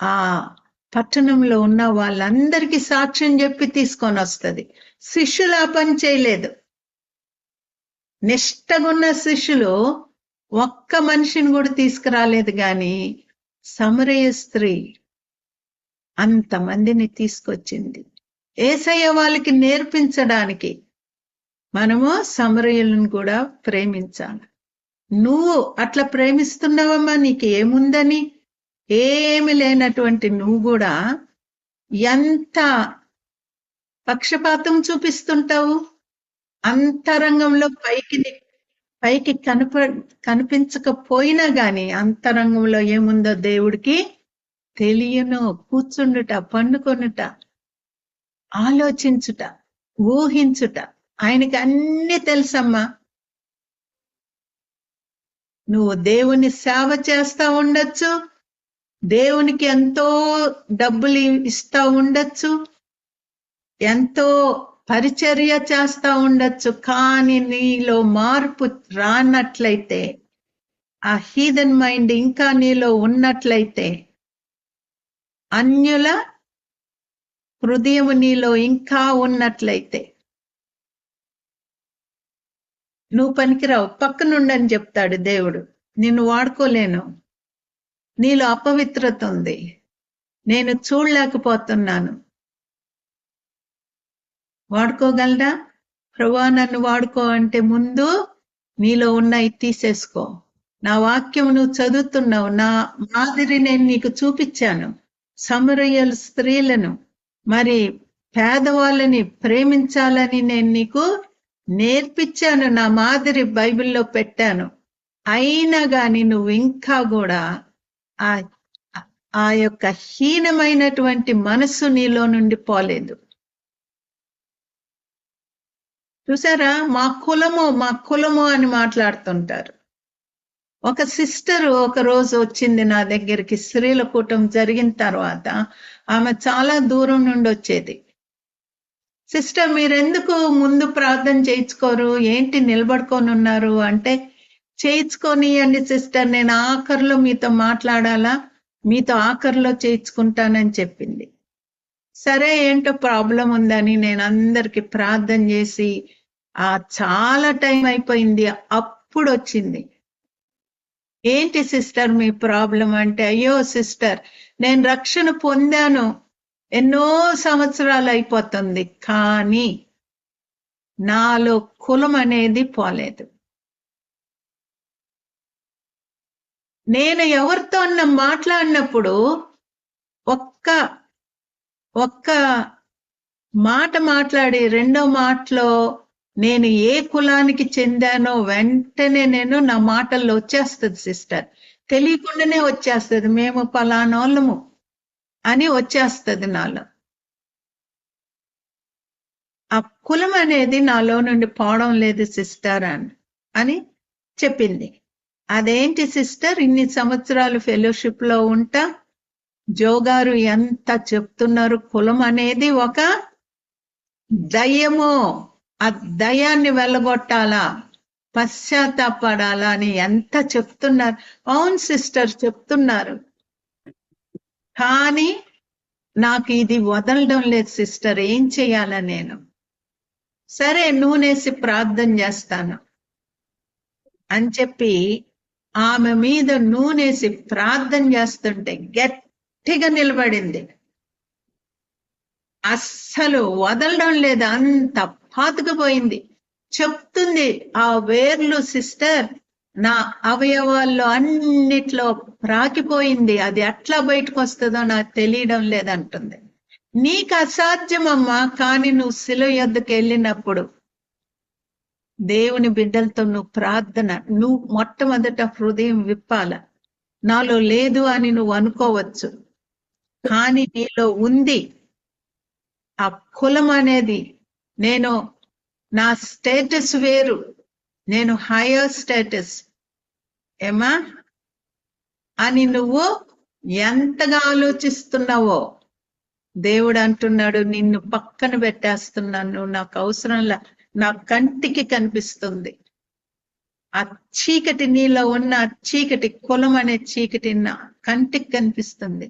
ఆ పట్టణంలో ఉన్న వాళ్ళందరికీ సాక్ష్యం చెప్పి తీసుకొని వస్తుంది. శిష్యులు ఆ పని చేయలేదు. నిష్టగున్న శిష్యులు ఒక్క మనిషిని కూడా తీసుకురాలేదు, గాని సమరయ స్త్రీ అంతమందిని తీసుకొచ్చింది. యేసయ్య వాళ్ళకి నేర్పించడానికి మనము సమరయులను కూడా ప్రేమించాలి. నువ్వు అట్లా ప్రేమిస్తున్నావమ్మా, నీకు ఏముందని? ఏమి లేనటువంటి నువ్వు కూడా ఎంత పక్షపాతం చూపిస్తుంటావు? అంతరంగంలో పైకి కనిపించకపోయినా గాని అంతరంగంలో ఏముందో దేవుడికి తెలియను. కూర్చుండుట, పండుకొనుట, ఆలోచించుట, ఊహించుట, ఆయనకి అన్ని తెలుసమ్మా. నువ్వు దేవుని సేవ చేస్తా ఉండొచ్చు, దేవునికి ఎంతో డబ్బులు ఇస్తా ఉండొచ్చు, ఎంతో పరిచర్య చేస్తా ఉండొచ్చు, కానీ నీలో మార్పు రానట్లయితే, ఆ హీదన్ మైండ్ ఇంకా నీలో ఉన్నట్లయితే, అన్యుల హృదయం నీలో ఇంకా ఉన్నట్లయితే నువ్వు పనికిరావు, పక్కనుండని చెప్తాడు దేవుడు. నిన్ను వాడుకోలేను, నీలో అపవిత్రత ఉంది, నేను చూడలేకపోతున్నాను. వాడుకోగలరా? ప్రభువా నన్ను వాడుకో అంటే ముందు నీలో ఉన్నవి తీసేసుకో. నా వాక్యం నువ్వు చదువుతున్నావు, నా మాదిరి నేను నీకు చూపించాను. సమరయుల స్త్రీలను, మరి పేదవాళ్ళని ప్రేమించాలని నేను నీకు నేర్పించాను, నా మాదిరి బైబిల్లో పెట్టాను. అయినా గాని నువ్వు ఇంకా కూడా ఆ యొక్క హీనమైనటువంటి మనస్సు నీలో నుండి పోలేదు. చూసారా, మా కులము అని మాట్లాడుతుంటారు. ఒక సిస్టర్ ఒక రోజు వచ్చింది నా దగ్గరికి, స్త్రీల కూటం జరిగిన తర్వాత. ఆమె చాలా దూరం నుండి వచ్చేది. సిస్టర్ మీరెందుకు ముందు ప్రార్థన చేయించుకోరు, ఏంటి నిలబడుకొని ఉన్నారు అంటే, చేయించుకొని అండి సిస్టర్, నేను ఆఖరిలో మీతో మాట్లాడాలా, మీతో ఆఖరిలో చేయించుకుంటానని చెప్పింది. సరే ఏంటో ప్రాబ్లం ఉందని నేను అందరికి ప్రార్థన చేసి చాలా టైం అయిపోయింది. అప్పుడు వచ్చింది. ఏంటి సిస్టర్ మీ ప్రాబ్లం అంటే, అయ్యో సిస్టర్ నేను రక్షణ పొందాను, ఎన్నో సంవత్సరాలు అయిపోతుంది, కానీ నాలో కులం అనేది పోలేదు. నేను ఎవరితో మాట్లాడినప్పుడు ఒక్క మాట మాట్లాడి రెండో మాటలో నేను ఏ కులానికి చెందానో వెంటనే నా మాటల్లో వచ్చేస్తుంది సిస్టర్, తెలియకుండానే వచ్చేస్తుంది, మేము పలానోళ్ళము అని వచ్చేస్తుంది నాలో. ఆ కులం అనేది నాలో నుండి పోవడం లేదు సిస్టర్ అని చెప్పింది. అదేంటి సిస్టర్, ఇన్ని సంవత్సరాలు ఫెలోషిప్ లో ఉంటా జో గారు ఎంత చెప్తున్నారు, కులం అనేది ఒక దయ్యము, ఆ దయ్యాన్ని వెళ్ళగొట్టాలా, పశ్చాత్తాపడాలా అని ఎంత చెప్తున్నారు. అవును సిస్టర్ చెప్తున్నారు, కానీ నాకు ఇది వదలడం లేదు సిస్టర్, ఏం చెయ్యాలా నేను? సరే నూనేసి ప్రార్థన చేస్తాను అని చెప్పి ఆమె మీద నూనేసి ప్రార్థన చేస్తుంటే గట్టిగా నిలబడింది. అస్సలు వదలడం లేదు, అంత పాతుకుపోయింది. చెప్తుంది ఆ వేర్లు సిస్టర్ నా అవయవాల్లో అన్నిట్లో ప్రాకిపోయింది, అది ఎట్లా బయటకు వస్తుందో నాకు తెలియడం లేదంటుంది. నీకు అసాధ్యమమ్మా, కానీ నువ్వు శిలువ యొద్దకు వెళ్ళినప్పుడు దేవుని బిడ్డలతో నువ్వు ప్రార్థన, నువ్వు మొట్టమొదట హృదయం విప్పాల. నాలో లేదు అని నువ్వు అనుకోవచ్చు, కానీ నీలో ఉంది. ఆ కులం అనేది, నేను నా స్టేటస్ వేరు, నేను హైయర్ స్టేటస్ ఏమా అని నువ్వు ఎంతగా ఆలోచిస్తున్నావో దేవుడు అంటున్నాడు, నిన్ను పక్కన పెట్టేస్తున్నాను, నాకు అవసరంలా, నా కంటికి కనిపిస్తుంది. ఆ చీకటి, నీలో ఉన్న చీకటి, కులం అనే చీకటి నా కంటికి కనిపిస్తుంది.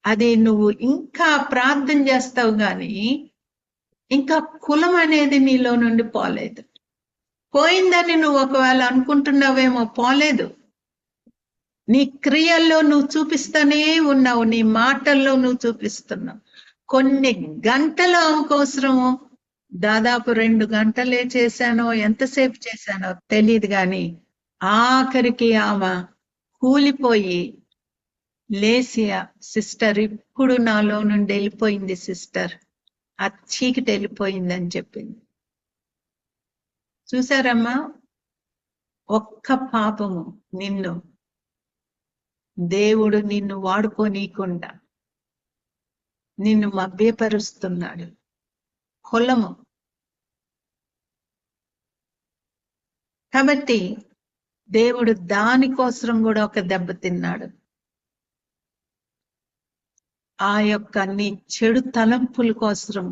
అది నువ్వు ఇంకా ప్రార్థన చేస్తావు గాని ఇంకా కులం అనేది నీలో నుండి పోలేదు. పోయిందని నువ్వు ఒకవేళ అనుకుంటున్నావేమో, పోలేదు. నీ క్రియల్లో నువ్వు చూపిస్తానే ఉన్నావు, నీ మాటల్లో నువ్వు చూపిస్తున్నావు. కొన్ని గంటలు అవసరము, దాదాపు 2 గంటలే చేశానో ఎంతసేపు చేశానో తెలియదు, కానీ ఆఖరికి ఆమె కూలిపోయి లేసి, సిస్టర్ ఇప్పుడు నాలో నుండి వెళ్ళిపోయింది సిస్టర్, ఆ చీకటి వెళ్ళిపోయింది అని చెప్పింది. చూసారమ్మా, ఒక్క పాపము దేవుడు నిన్ను వాడుకోనీయకుండా నిన్ను మభ్యపరుస్తున్నాడు. కులము కాబట్టి దేవుడు దానికోసం కూడా ఒక దెబ్బ తిన్నాడు. ఆ యొక్క నీ చెడు తలంపుల కోసం,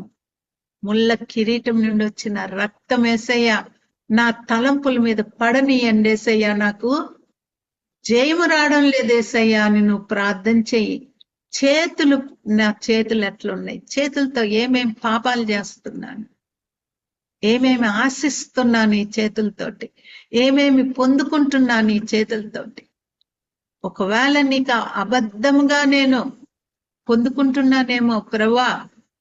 ముళ్ళ కిరీటం నుండి వచ్చిన రక్తం యేసయ్యా నా తలంపుల మీద పడనీయండి యేసయ్యా, నాకు జయము రావడం లేదేసయ్యా అని నువ్వు ప్రార్థన చెయ్యి. నా చేతులు ఎట్లున్నాయి, చేతులతో ఏమేమి పాపాలు చేస్తున్నాను, ఏమేమి ఆశిస్తున్నాను ఈ చేతులతోటి, ఏమేమి పొందుకుంటున్నాను ఈ చేతులతోటి. ఒకవేళ నీకు అబద్ధముగా నేను పొందుకుంటున్నానేమో ప్రభువా,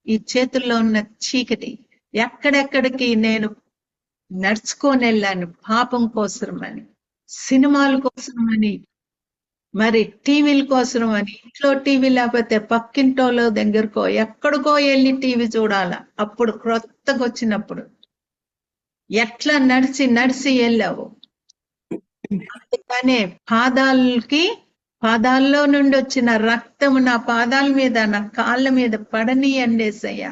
ఈ చేతుల్లో ఉన్న చీకటి, ఎక్కడెక్కడికి నేను నడుచుకొని వెళ్ళాను పాపం కోసమని, సినిమాల కోసమని, మరి టీవీల కోసం అని, ఇంట్లో టీవీ లేకపోతే పక్కింటోళ్ళ దగ్గరకో ఎక్కడికో వెళ్ళి టీవీ చూడాలా. అప్పుడు క్రొత్తగా వచ్చినప్పుడు ఎట్లా నడిచి వెళ్ళావు. అందుకనే పాదాల్లో నుండి వచ్చిన రక్తము నా పాదాల మీద, నా కాళ్ళ మీద పడనీయండి యేసయ్యా.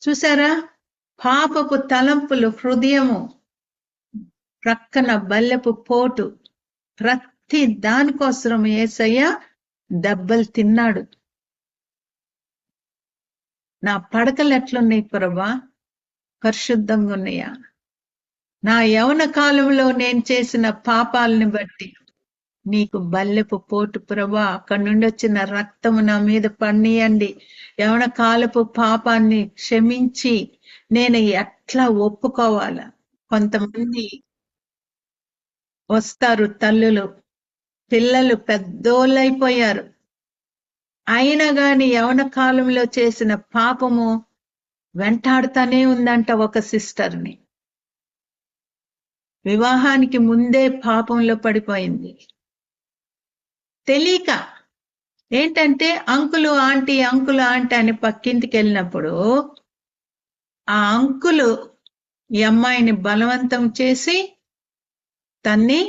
చూసారా, పాపపు తలంపులు, హృదయము ప్రక్కన బల్లెపు పోటు, ప్రతి దానికోసం యేసయ్య దెబ్బలు తిన్నాడు. నా పడకలు ఎట్లున్నాయి ప్రభా, పరిశుద్ధంగా ఉన్నాయా? నా యవన కాలంలో నేను చేసిన పాపాలని బట్టి నీకు బల్లెపు పోటు ప్రభా, అక్కడి నుండి వచ్చిన రక్తము నా మీద పన్నీయండి. యవన కాలపు పాపాన్ని క్షమించి నేను ఎట్లా ఒప్పుకోవాలా? కొంతమంది వస్తారు, తల్లులు, పిల్లలు పెద్దోళ్ళైపోయారు, అయినా గాని యవన కాలంలో చేసిన పాపము వెంటాడుతానే ఉందంట. ఒక సిస్టర్ని వివాహానికి ముందే పాపంలో పడిపోయింది. తెలియక ఏంటంటే అంకులు ఆంటీ అని పక్కింటికి వెళ్ళినప్పుడు ఆ అంకులు ఈ అమ్మాయిని బలవంతం చేసి తన్ని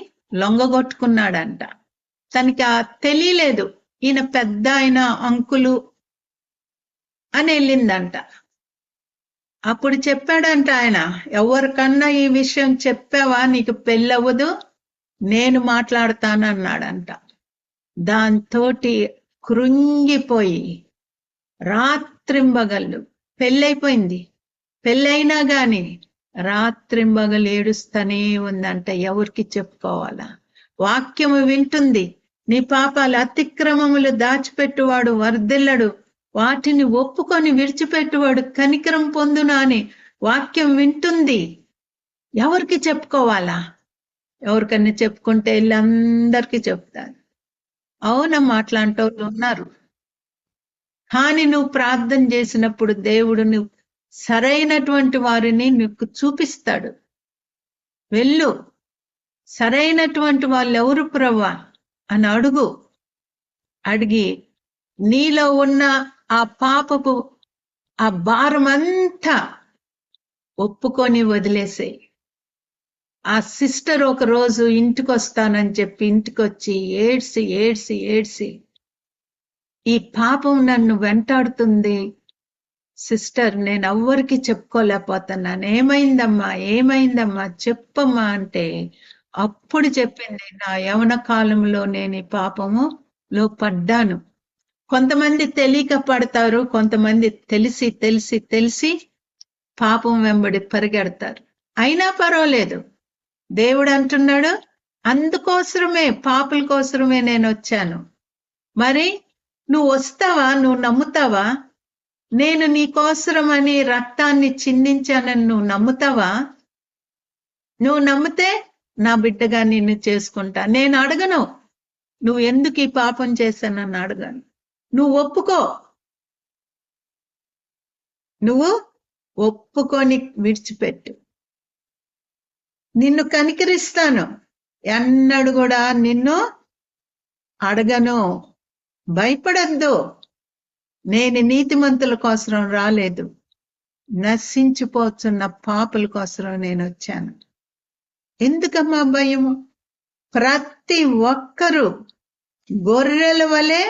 లొంగగొట్టుకున్నాడంట. తనకి తెలియలేదు ఈయన పెద్ద ఆయన అంకులు అని వెళ్ళిందంట. అప్పుడు చెప్పాడంట ఆయన, ఎవరికన్నా ఈ విషయం చెప్పావా నీకు పెళ్ళవదు, నేను మాట్లాడతానన్నాడంట. దాంతోటి కృంగిపోయి రాత్రింబగళ్ళు పెళ్ళైపోయింది, పెళ్ళైనా గాని రాత్రింబగలు ఏడుస్తూనే ఉందంట. ఎవరికి చెప్పుకోవాలా? వాక్యము వింటుంది. నీ పాపాలు అతిక్రమములు దాచిపెట్టువాడు వర్ధిల్లడు, వాటిని ఒప్పుకొని విడిచిపెట్టువాడు కనికరం పొందునా అని వాక్యం వింటుంది. ఎవరికి చెప్పుకోవాలా? ఎవరికన్నా చెప్పుకుంటే వీళ్ళందరికీ చెప్తారు. అవునమ్మా, అట్లాంటి వాళ్ళు ఉన్నారు. కానీ నువ్వు ప్రార్థన చేసినప్పుడు దేవుడు నువ్వు సరైనటువంటి వారిని నీకు చూపిస్తాడు. వెళ్ళు, సరైనటువంటి వాళ్ళు ఎవరు ప్రభువా అని అడుగు. అడిగి నీలో ఉన్న ఆ పాపపు ఆ భారం అంతా ఒప్పుకొని వదిలేసేయి. ఆ సిస్టర్ ఒక రోజు ఇంటికి వస్తానని చెప్పి ఇంటికి వచ్చి ఏడ్సి ఏడ్సి ఏడ్సి, ఈ పాపం నన్ను వెంటాడుతుంది సిస్టర్, నేను ఎవ్వరికి చెప్పుకోలేకపోతున్నాను, ఏమైందమ్మా ఏమైందమ్మా చెప్పమ్మా అంటే, అప్పుడు చెప్పింది, నా యవన కాలంలో నేను ఈ పాపములో పడ్డాను. కొంతమంది తెలియక పడతారు, కొంతమంది తెలిసి తెలిసి తెలిసి పాపం వెంబడి పరిగెడతారు. అయినా పర్వాలేదు, దేవుడు అంటున్నాడు, అందుకోసమే పాపుల కోసమే నేను వచ్చాను. మరి నువ్వు వస్తావా? నువ్వు నమ్ముతావా? నేను నీకోసరమని రక్తాన్ని చిందించానని నువ్వు నమ్ముతావా? నువ్వు నమ్మితే నా బిడ్డగా నిన్ను చేసుకుంటా. నేను అడగను నువ్వు ఎందుకు ఈ పాపం చేశానని అడగను. నువ్వు ఒప్పుకో, నువ్వు ఒప్పుకొని విడిచిపెట్టు. నిన్ను కనికరిస్తాను, ఎన్నడు కూడా నిన్ను అడగను. భయపడద్దు, నేను నీతిమంతుల కోసం రాలేదు, నశించిపోతున్న పాపుల కోసం నేను వచ్చాను. ఎందుకమ్మా భయము? ప్రతి ఒక్కరూ గొర్రెల వలె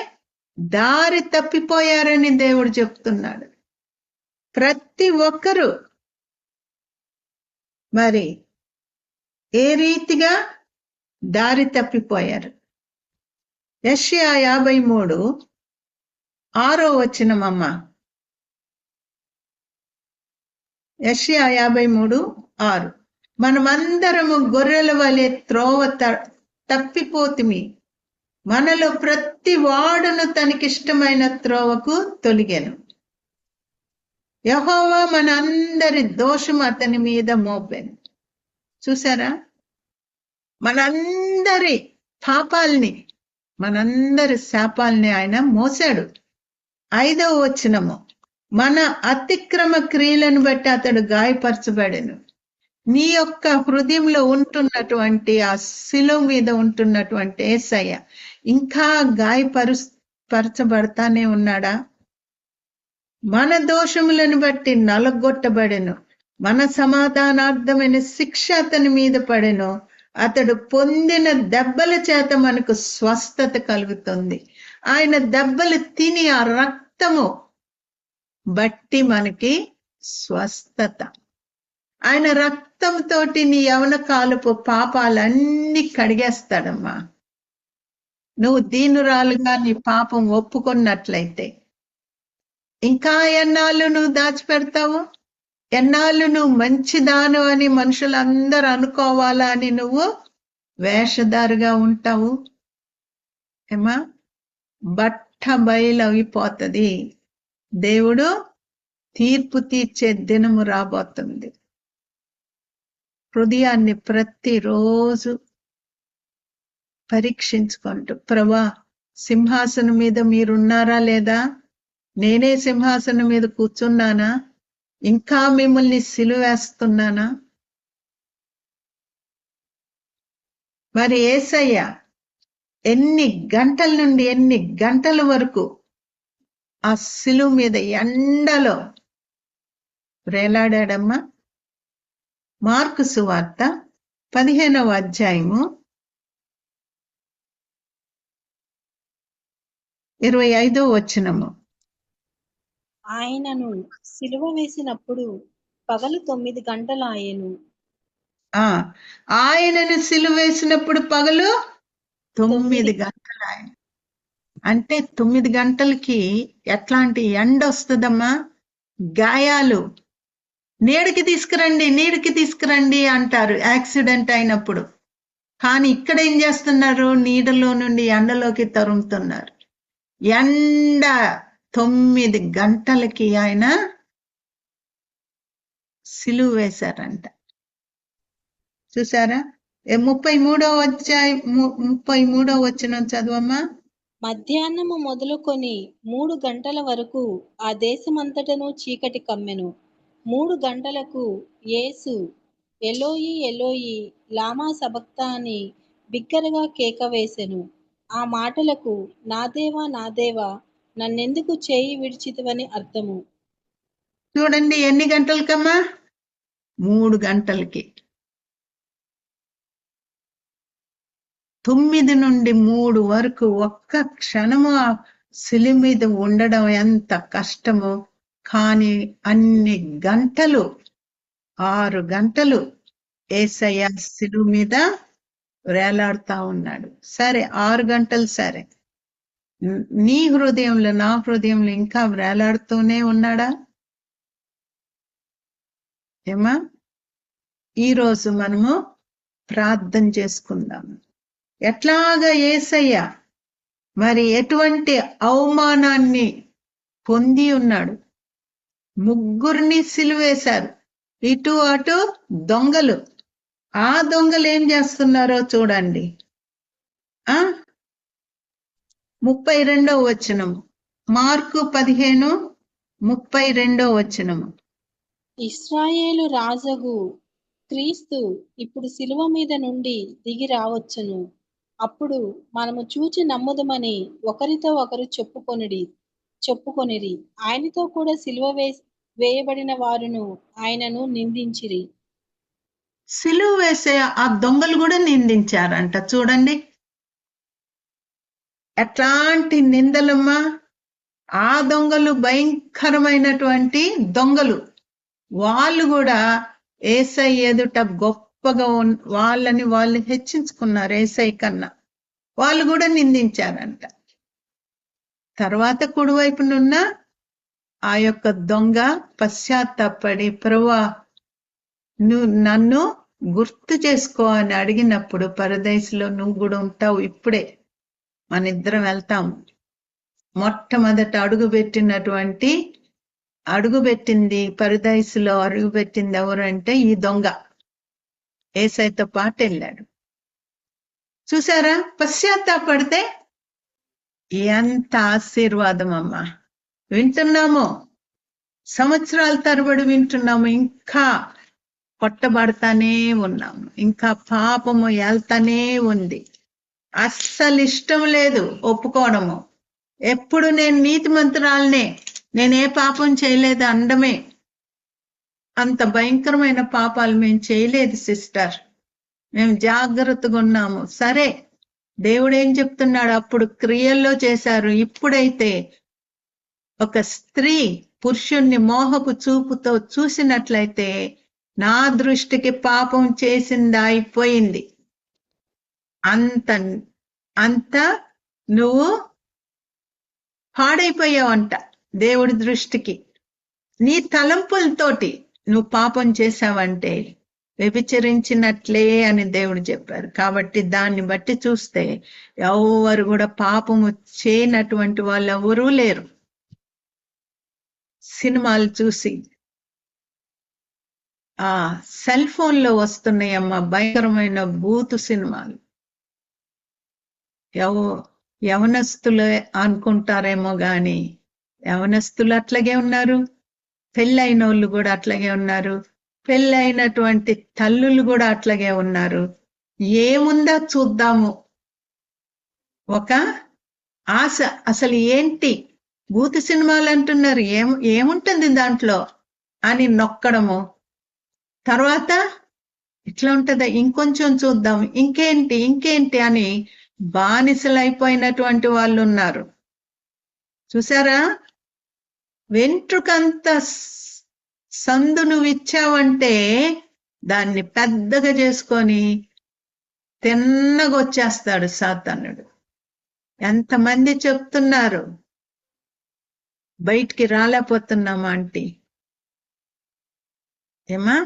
దారి తప్పిపోయారని దేవుడు చెప్తున్నాడు. ప్రతి ఒక్కరూ మరి ఏ రీతిగా దారి తప్పిపోయారు? యెషయా 53:6 వచనమమ్మ. యెషయా 53:6. మనమందరము గొర్రెల వలె త్రోవ తప్పిపోతిమి, మనలో ప్రతి వాడును తనకిష్టమైన త్రోవకు తొలిగెను. యెహోవా మన అందరి దోషం అతని మీద మోపెను. చూసారా? మనందరి పాపాల్ని, మనందరి శాపాల్ని ఆయన మోసాడు. 5వ వచనము, మన అతిక్రమ క్రియలను బట్టి అతడు గాయపరచబడెను. నీ యొక్క హృదయంలో ఉంటున్నటువంటి ఆ శిలువ మీద ఉంటున్నటువంటి యేసయ్య ఇంకా పరచబడతానే ఉన్నాడా? మన దోషములను బట్టి నలగొట్టబడెను, మన సమాధానార్థమైన శిక్ష అతని మీద పడెను, అతడు పొందిన దెబ్బల చేత మనకు స్వస్థత కలుగుతుంది. ఆయన దెబ్బలు తిని ఆ రక్తము బట్టి మనకి స్వస్థత. ఆయన రక్తంతో నీ యవన కాలపు పాపాలన్నీ కడిగేస్తాడమ్మా. నువ్వు దీనురాలుగా నీ పాపం ఒప్పుకున్నట్లయితే. ఇంకా ఎన్నాళ్ళు నువ్వు దాచిపెడతావు? ఎన్నాళ్ళు నువ్వు మంచిదాను అని మనుషులందరూ అనుకోవాలా అని నువ్వు వేషధారుగా ఉంటావు? ఏమా, బట్ట బయలైపోతుంది. దేవుడు తీర్పు తీర్చే దినము రాబోతుంది. హృదయాన్ని ప్రతిరోజు పరీక్షించుకుంటూ, ప్రభా సింహాసనం మీద మీరున్నారా లేదా? నేనే సింహాసనం మీద కూర్చున్నానా? ఇంకా మిమ్మల్ని సిలువేస్తున్నానా? మరి యేసయ్య ఎన్ని గంటల నుండి ఎన్ని గంటల వరకు ఆ సిలువ మీద ఎండలో వేలాడాడమ్మా? మార్కు సువార్త 15వ అధ్యాయము 25వ వచనము. ఆయనను సిలువ వేసినప్పుడు పగలు 9 గంటలాయెను. ఆయనను సిలువ వేసినప్పుడు పగలు 9 గంటలాయెను. అంటే 9 గంటలకి ఎట్లాంటి ఎండ వస్తుందమ్మా, గాయాలు, నీడికి తీసుకురండి అంటారు యాక్సిడెంట్ అయినప్పుడు. కానీ ఇక్కడ ఏం చేస్తున్నారు, నీడలో నుండి ఎండలోకి తరుముతున్నారు. ఎండ 9 గంటలకి ఆయన సిలువ వేశారంట. చూసారా? 33వ వచనం చదవమ్మా. మధ్యాహ్నము మొదలుకొని 3 గంటల వరకు ఆ దేశమంతటను చీకటి కమ్మెను. 3 గంటలకు యేసు ఎలోయి ఎలోయి లామా సబక్తాని బిగ్గరగా కేక వేసెను. ఆ మాటలకు నా దేవా నా దేవా నన్నెందుకు చేయి విడిచితివని అర్థము. చూడండి ఎన్ని గంటలకమ్మా, 3 గంటలకి. 9 నుండి 3 వరకు ఒక్క క్షణము ఆ సిలువ మీద ఉండడం ఎంత కష్టమో. కానీ అన్ని గంటలు, 6 గంటలు యేసయ్య సిలువ మీద వేలాడుతా ఉన్నాడు. సరే 6 గంటలు సరే, నీ హృదయంలో నా హృదయంలో ఇంకా వేలాడుతూనే ఉన్నాడా? ఏమా? ఈరోజు మనము ప్రార్థన చేసుకుందాము. ఎట్లాగా యేసయ్య మరి ఎటువంటి అవమానాన్ని పొంది ఉన్నాడు. 3 సిలువేశారు, ఇటు అటు దొంగలు. ఆ దొంగలు ఏం చేస్తున్నారో చూడండి. 32వ వచనము, మార్కు 15:32వ వచనము. ఇశ్రాయేలు రాజగు క్రీస్తు ఇప్పుడు శిలువ మీద నుండి దిగి రావచ్చును. అప్పుడు మనము చూచి నమ్ముదమని ఒకరితో ఒకరు చెప్పుకొనిరి. ఆయనతో కూడా సిలువ వేయబడిన వారును ఆయనను నిందించిరి. సిలువ వేసే ఆ దొంగలు కూడా నిందించారంట. చూడండి ఎట్లాంటి నిందలమ్మా. ఆ దొంగలు భయంకరమైనటువంటి దొంగలు. వాళ్ళు కూడా యేసయ్య ఎదుట గొప్పగా వాళ్ళని వాళ్ళు హెచ్చించుకున్నారు. యేసయ్య కన్నా వాళ్ళు కూడా నిందించారంట. తర్వాత కుడివైపునున్న ఆ యొక్క దొంగ పశ్చాత్తాపడి, ప్రభువా నువ్వు నన్ను గుర్తు చేసుకో అని అడిగినప్పుడు, పరదేశంలో నువ్వు కూడా ఉంటావు, ఇప్పుడే మన ఇద్దరం వెళ్తాము. మొట్టమొదట అడుగుపెట్టింది పరదేశంలో అడుగుపెట్టింది ఎవరంటే ఈ దొంగ. యేసయ్యతో పాటు వెళ్ళాడు. చూసారా? పశ్చాత్తాపడితే ఎంత ఆశీర్వాదం అమ్మా. వింటున్నాము, సంవత్సరాల తరబడి వింటున్నాము, ఇంకా కొట్టబడతానే ఉన్నాము, ఇంకా పాపము వెళ్తానే ఉంది. అస్సలు ఇష్టం లేదు ఒప్పుకోవడము. ఎప్పుడు నేను నీతిమంతురాలనే, నేనే పాపం చేయలేదు అండమే. అంత భయంకరమైన పాపాలు మేము చేయలేదు సిస్టర్, మేము జాగ్రత్తగా ఉన్నాము. సరే, దేవుడు ఏం చెప్తున్నాడు? అప్పుడు క్రియల్లో చేశారు, ఇప్పుడైతే ఒక స్త్రీ పురుషుణ్ణి మోహపు చూపుతో చూసినట్లయితే నా దృష్టికి పాపం చేసింది అయిపోయింది. అంత నువ్వు పాడైపోయావంట దేవుడి దృష్టికి. నీ తలంపులతోటి నువ్వు పాపం చేశావంటే వ్యభిచరించినట్లే అని దేవుడు చెప్పారు. కాబట్టి దాన్ని బట్టి చూస్తే ఎవరు కూడా పాపము చేయనటువంటి వాళ్ళు ఎవరూ లేరు. సినిమాలు చూసి ఆ సెల్ ఫోన్లో వస్తున్నాయమ్మా భయంకరమైన బూతు సినిమాలు. యవనస్తులు అనుకుంటారేమో గాని యవనస్తులు అట్లాగే ఉన్నారు, పెళ్ళైన వాళ్ళు కూడా అట్లాగే ఉన్నారు, పెళ్ళైనటువంటి తల్లులు కూడా అట్లాగే ఉన్నారు. ఏముందా చూద్దాము ఒక ఆశ. అసలు ఏంటి భూత సినిమాలు అంటున్నారు, ఏముంటుంది దాంట్లో అని నొక్కడము. తర్వాత ఇట్లా ఉంటుందా, ఇంకొంచెం చూద్దాం, ఇంకేంటి అని బానిసలైపోయినటువంటి వాళ్ళు ఉన్నారు. చూసారా? వెంట్రుకంత సందు నువ్వు ఇచ్చావంటే దాన్ని పెద్దగా చేసుకొని తిన్నగొచ్చేస్తాడు సాతానుడు. ఎంతమంది చెప్తున్నారు, బయటికి రాలేకపోతున్నామా ఆంటీ? ఏమా,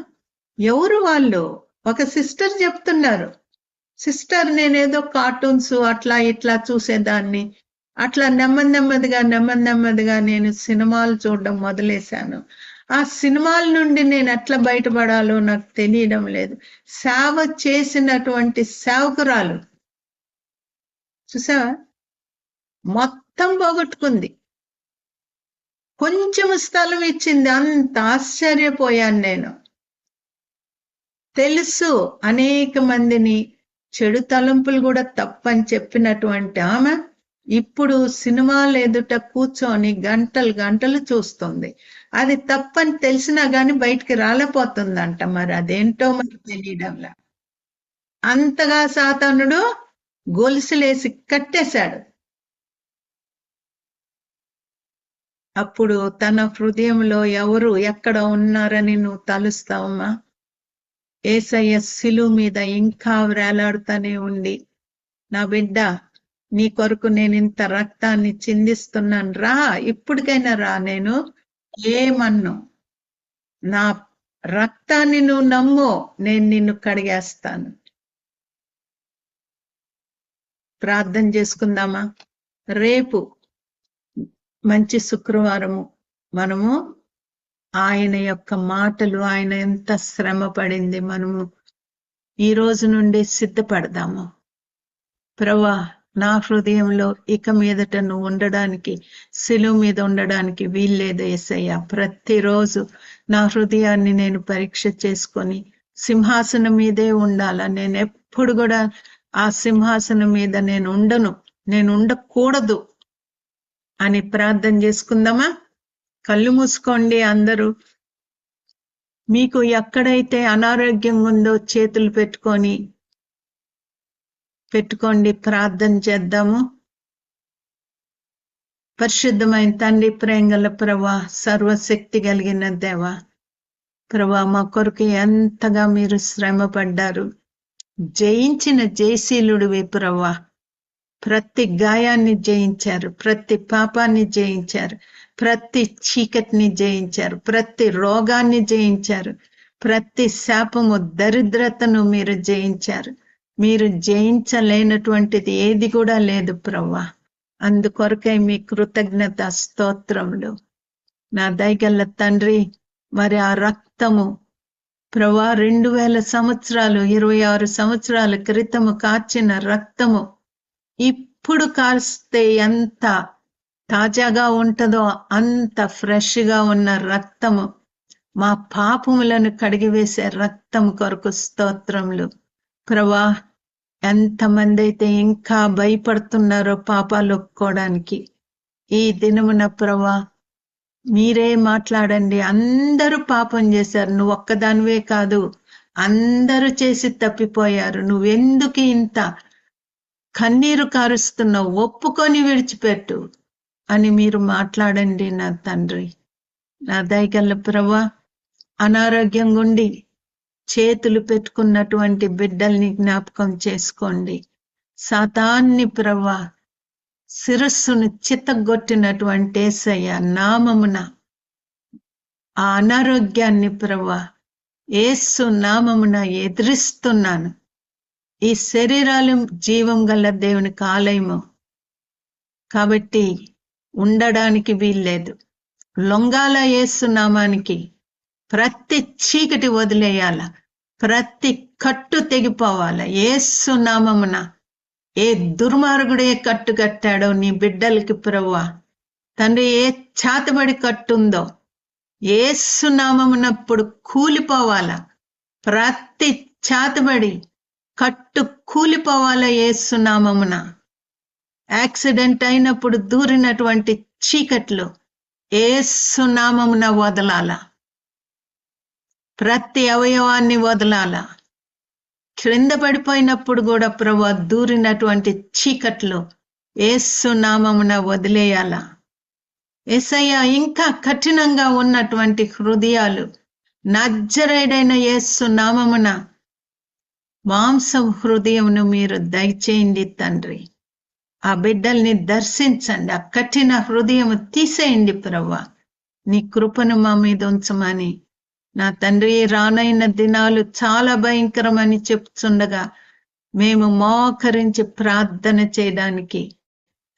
ఎవరు వాళ్ళు? ఒక సిస్టర్ చెప్తున్నారు, సిస్టర్ నేనేదో కార్టూన్స్ అట్లా ఇట్లా చూసేదాన్ని, అట్లా నెమ్మదిగా నేను సినిమాలు చూడడం మొదలేశాను. ఆ సినిమాల నుండి నేను ఎట్లా బయటపడాలో నాకు తెలియడం లేదు. సేవ చేసినటువంటి సేవకురాలు చూసావా, మొత్తం పోగొట్టుకుంది. కొంచెం స్థలం ఇచ్చింది, అంత ఆశ్చర్యపోయాను నేను. తెలుసు అనేక మందిని చెడు తలంపులు కూడా తప్పని చెప్పినటువంటి ఆమె ఇప్పుడు సినిమాలు ఎదుట కూర్చొని గంటలు చూస్తుంది. అది తప్పని తెలిసినా గాని బయటికి రాలేపోతుందంట. మరి అదేంటో మనకు తెలియడంలా. అంతగా సాతానుడు గొలుసులేసి కట్టేశాడు. అప్పుడు తన హృదయంలో ఎవరు ఎక్కడ ఉన్నారని నువ్వు తలుస్తావమ్మా? యేసయ్య శిలువ మీద ఇంకా వేలాడుతూనే ఉండి, నా బిడ్డ నీ కొరకు నేను ఇంత రక్తాన్ని చిందిస్తున్నాను, రా, ఇప్పటికైనా రా, నేను ఏమన్ను, నా రక్తాన్ని నువ్వు నమ్ము, నేను నిన్ను కడిగేస్తాను. ప్రార్థన చేసుకుందామా? రేపు మంచి శుక్రవారము మనము ఆయన యొక్క మాటలు, ఆయన ఎంత శ్రమ పడింది, మనము ఈ రోజు నుండి సిద్ధపడదాము. ప్రభువా, నా హృదయంలో ఇక మీదట నువ్వు ఉండడానికి, శిలువ మీద ఉండడానికి వీల్లేదు యేసయ్య. ప్రతిరోజు నా హృదయాన్ని నేను పరీక్ష చేసుకొని సింహాసనం మీదే ఉండాలా. నేను ఎప్పుడు కూడా ఆ సింహాసనం మీద నేను ఉండకూడదు అని ప్రార్థన చేసుకుందామా? కళ్ళు మూసుకోండి అందరూ. మీకు ఎక్కడైతే అనారోగ్యం ఉందో చేతులు పెట్టుకోండి, ప్రార్థన చేద్దాము. పరిశుద్ధమైన తండ్రి, ప్రేంగల ప్రభువా, సర్వశక్తి కలిగిన దేవా, ప్రభువా, మా కొరకు ఎంతగా మీరు శ్రమ పడ్డారు. జయించిన జయశీలుడివి ప్రభువా. ప్రతి గాయాన్ని జయించారు, ప్రతి పాపాన్ని జయించారు, ప్రతి చీకటిని జయించారు, ప్రతి రోగాన్ని జయించారు, ప్రతి శాపము దరిద్రతను మీరు జయించారు. మీరు జయించలేనటువంటిది ఏది కూడా లేదు ప్రభువా. అందుకొరకై మీ కృతజ్ఞత స్తోత్రములు. నా దయగల్ల తండ్రి, మరి ఆ రక్తము ప్రభువా 2000 సంవత్సరాలు 26 సంవత్సరాల క్రితము కార్చిన రక్తము ఇప్పుడు కాస్తే ఎంత తాజాగా ఉంటుందో అంత ఫ్రెష్ గా ఉన్న రక్తము, మా పాపములను కడిగివేసే రక్తం కొరకు స్తోత్రములు ప్రభువా. ఎంతమంది అయితే ఇంకా భయపడుతున్నారో పాపాలు ఒప్పుకోవడానికి, ఈ దినమున ప్రభువా మీరే మాట్లాడండి. అందరూ పాపం చేశారు, నువ్వు ఒక్కదానివే కాదు, అందరూ చేసి తప్పిపోయారు. నువ్వెందుకు ఇంత కన్నీరు కారుస్తున్నావు, ఒప్పుకొని విడిచిపెట్టు అని మీరు మాట్లాడండి నా తండ్రి. నా దయగల్ల ప్రభువా, అనారోగ్యంగా ఉండి చేతులు పెట్టుకున్నటువంటి బిడ్డల్ని జ్ఞాపకం చేసుకోండి. సాతాన్ని ప్రభువా శిరస్సును చిత్తగొట్టినటువంటి యేసయ్య నామమున ఆ అనారోగ్యాన్ని ప్రభువా యేసు నామమున ఎదిరిస్తున్నాను. ఈ శరీరాలు జీవం గల దేవునికి ఆలయము కాబట్టి ఉండడానికి వీల్లేదు. లొంగాల యేసు నామానికి. ప్రతి చీకటి వదిలేయాల, ప్రతి కట్టు తెగిపోవాల యేసు నామమున. ఏ దుర్మార్గుడే కట్టు కట్టాడో నీ బిడ్డలకి ప్రభువా తండ్రి, ఏ చాతబడి కట్టుందో యేసు నామమునప్పుడు కూలిపోవాల. ప్రతి చాతబడి కట్టు కూలిపోవాల యేసు నామమున. యాక్సిడెంట్ అయినప్పుడు దూరినటువంటి చీకట్లు యేసు నామమున వదలాల. ప్రతి అవయవాన్ని వదలాల. క్రింద పడిపోయినప్పుడు కూడా ప్రభువా దూరినటువంటి చీకట్లు యేసు నామమున వదిలేయాల. యేసయ్య, ఇంకా కఠినంగా ఉన్నటువంటి హృదయాలు నజరేయుడైన యేసు నామమున మాంసం హృదయమును మీరు దయచేయండి తండ్రి. ఆ బిడ్డల్ని దర్శించండి, ఆ కఠిన హృదయం తీసేయండి ప్రభువా. నీ కృపను మా మీద ఉంచమని నా తండ్రి, రానైన దినాలు చాలా భయంకరమని చెప్తుండగా మేము మోకరించి ప్రార్థన చేయడానికి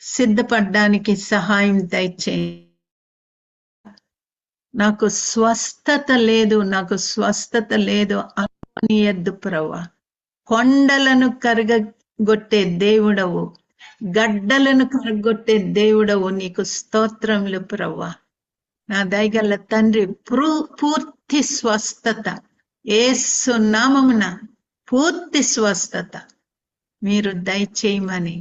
సిద్ధపడ్డానికి సహాయం దయచేయండి. నాకు స్వస్థత లేదు అనుకోనియద్దు ప్రభువా. కొండలను కరగగొట్టే దేవుడవు, గడ్డలను కరగొట్టే దేవుడవు, నీకు స్తోత్రములు ప్రభువా. నా దయగల తండ్రి, పూర్తి స్వస్థత యేసు నామమున పూర్తి స్వస్థత మీరు దయచేయమని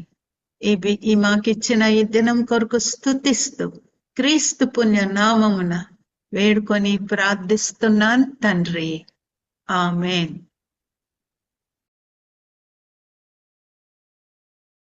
ఈ మాకిచ్చిన ఈ దినం కొరకు స్తుతిస్తూ క్రీస్తు పుణ్య నామమున వేడుకొని ప్రార్థిస్తున్నాను తండ్రి. ఆమేన్.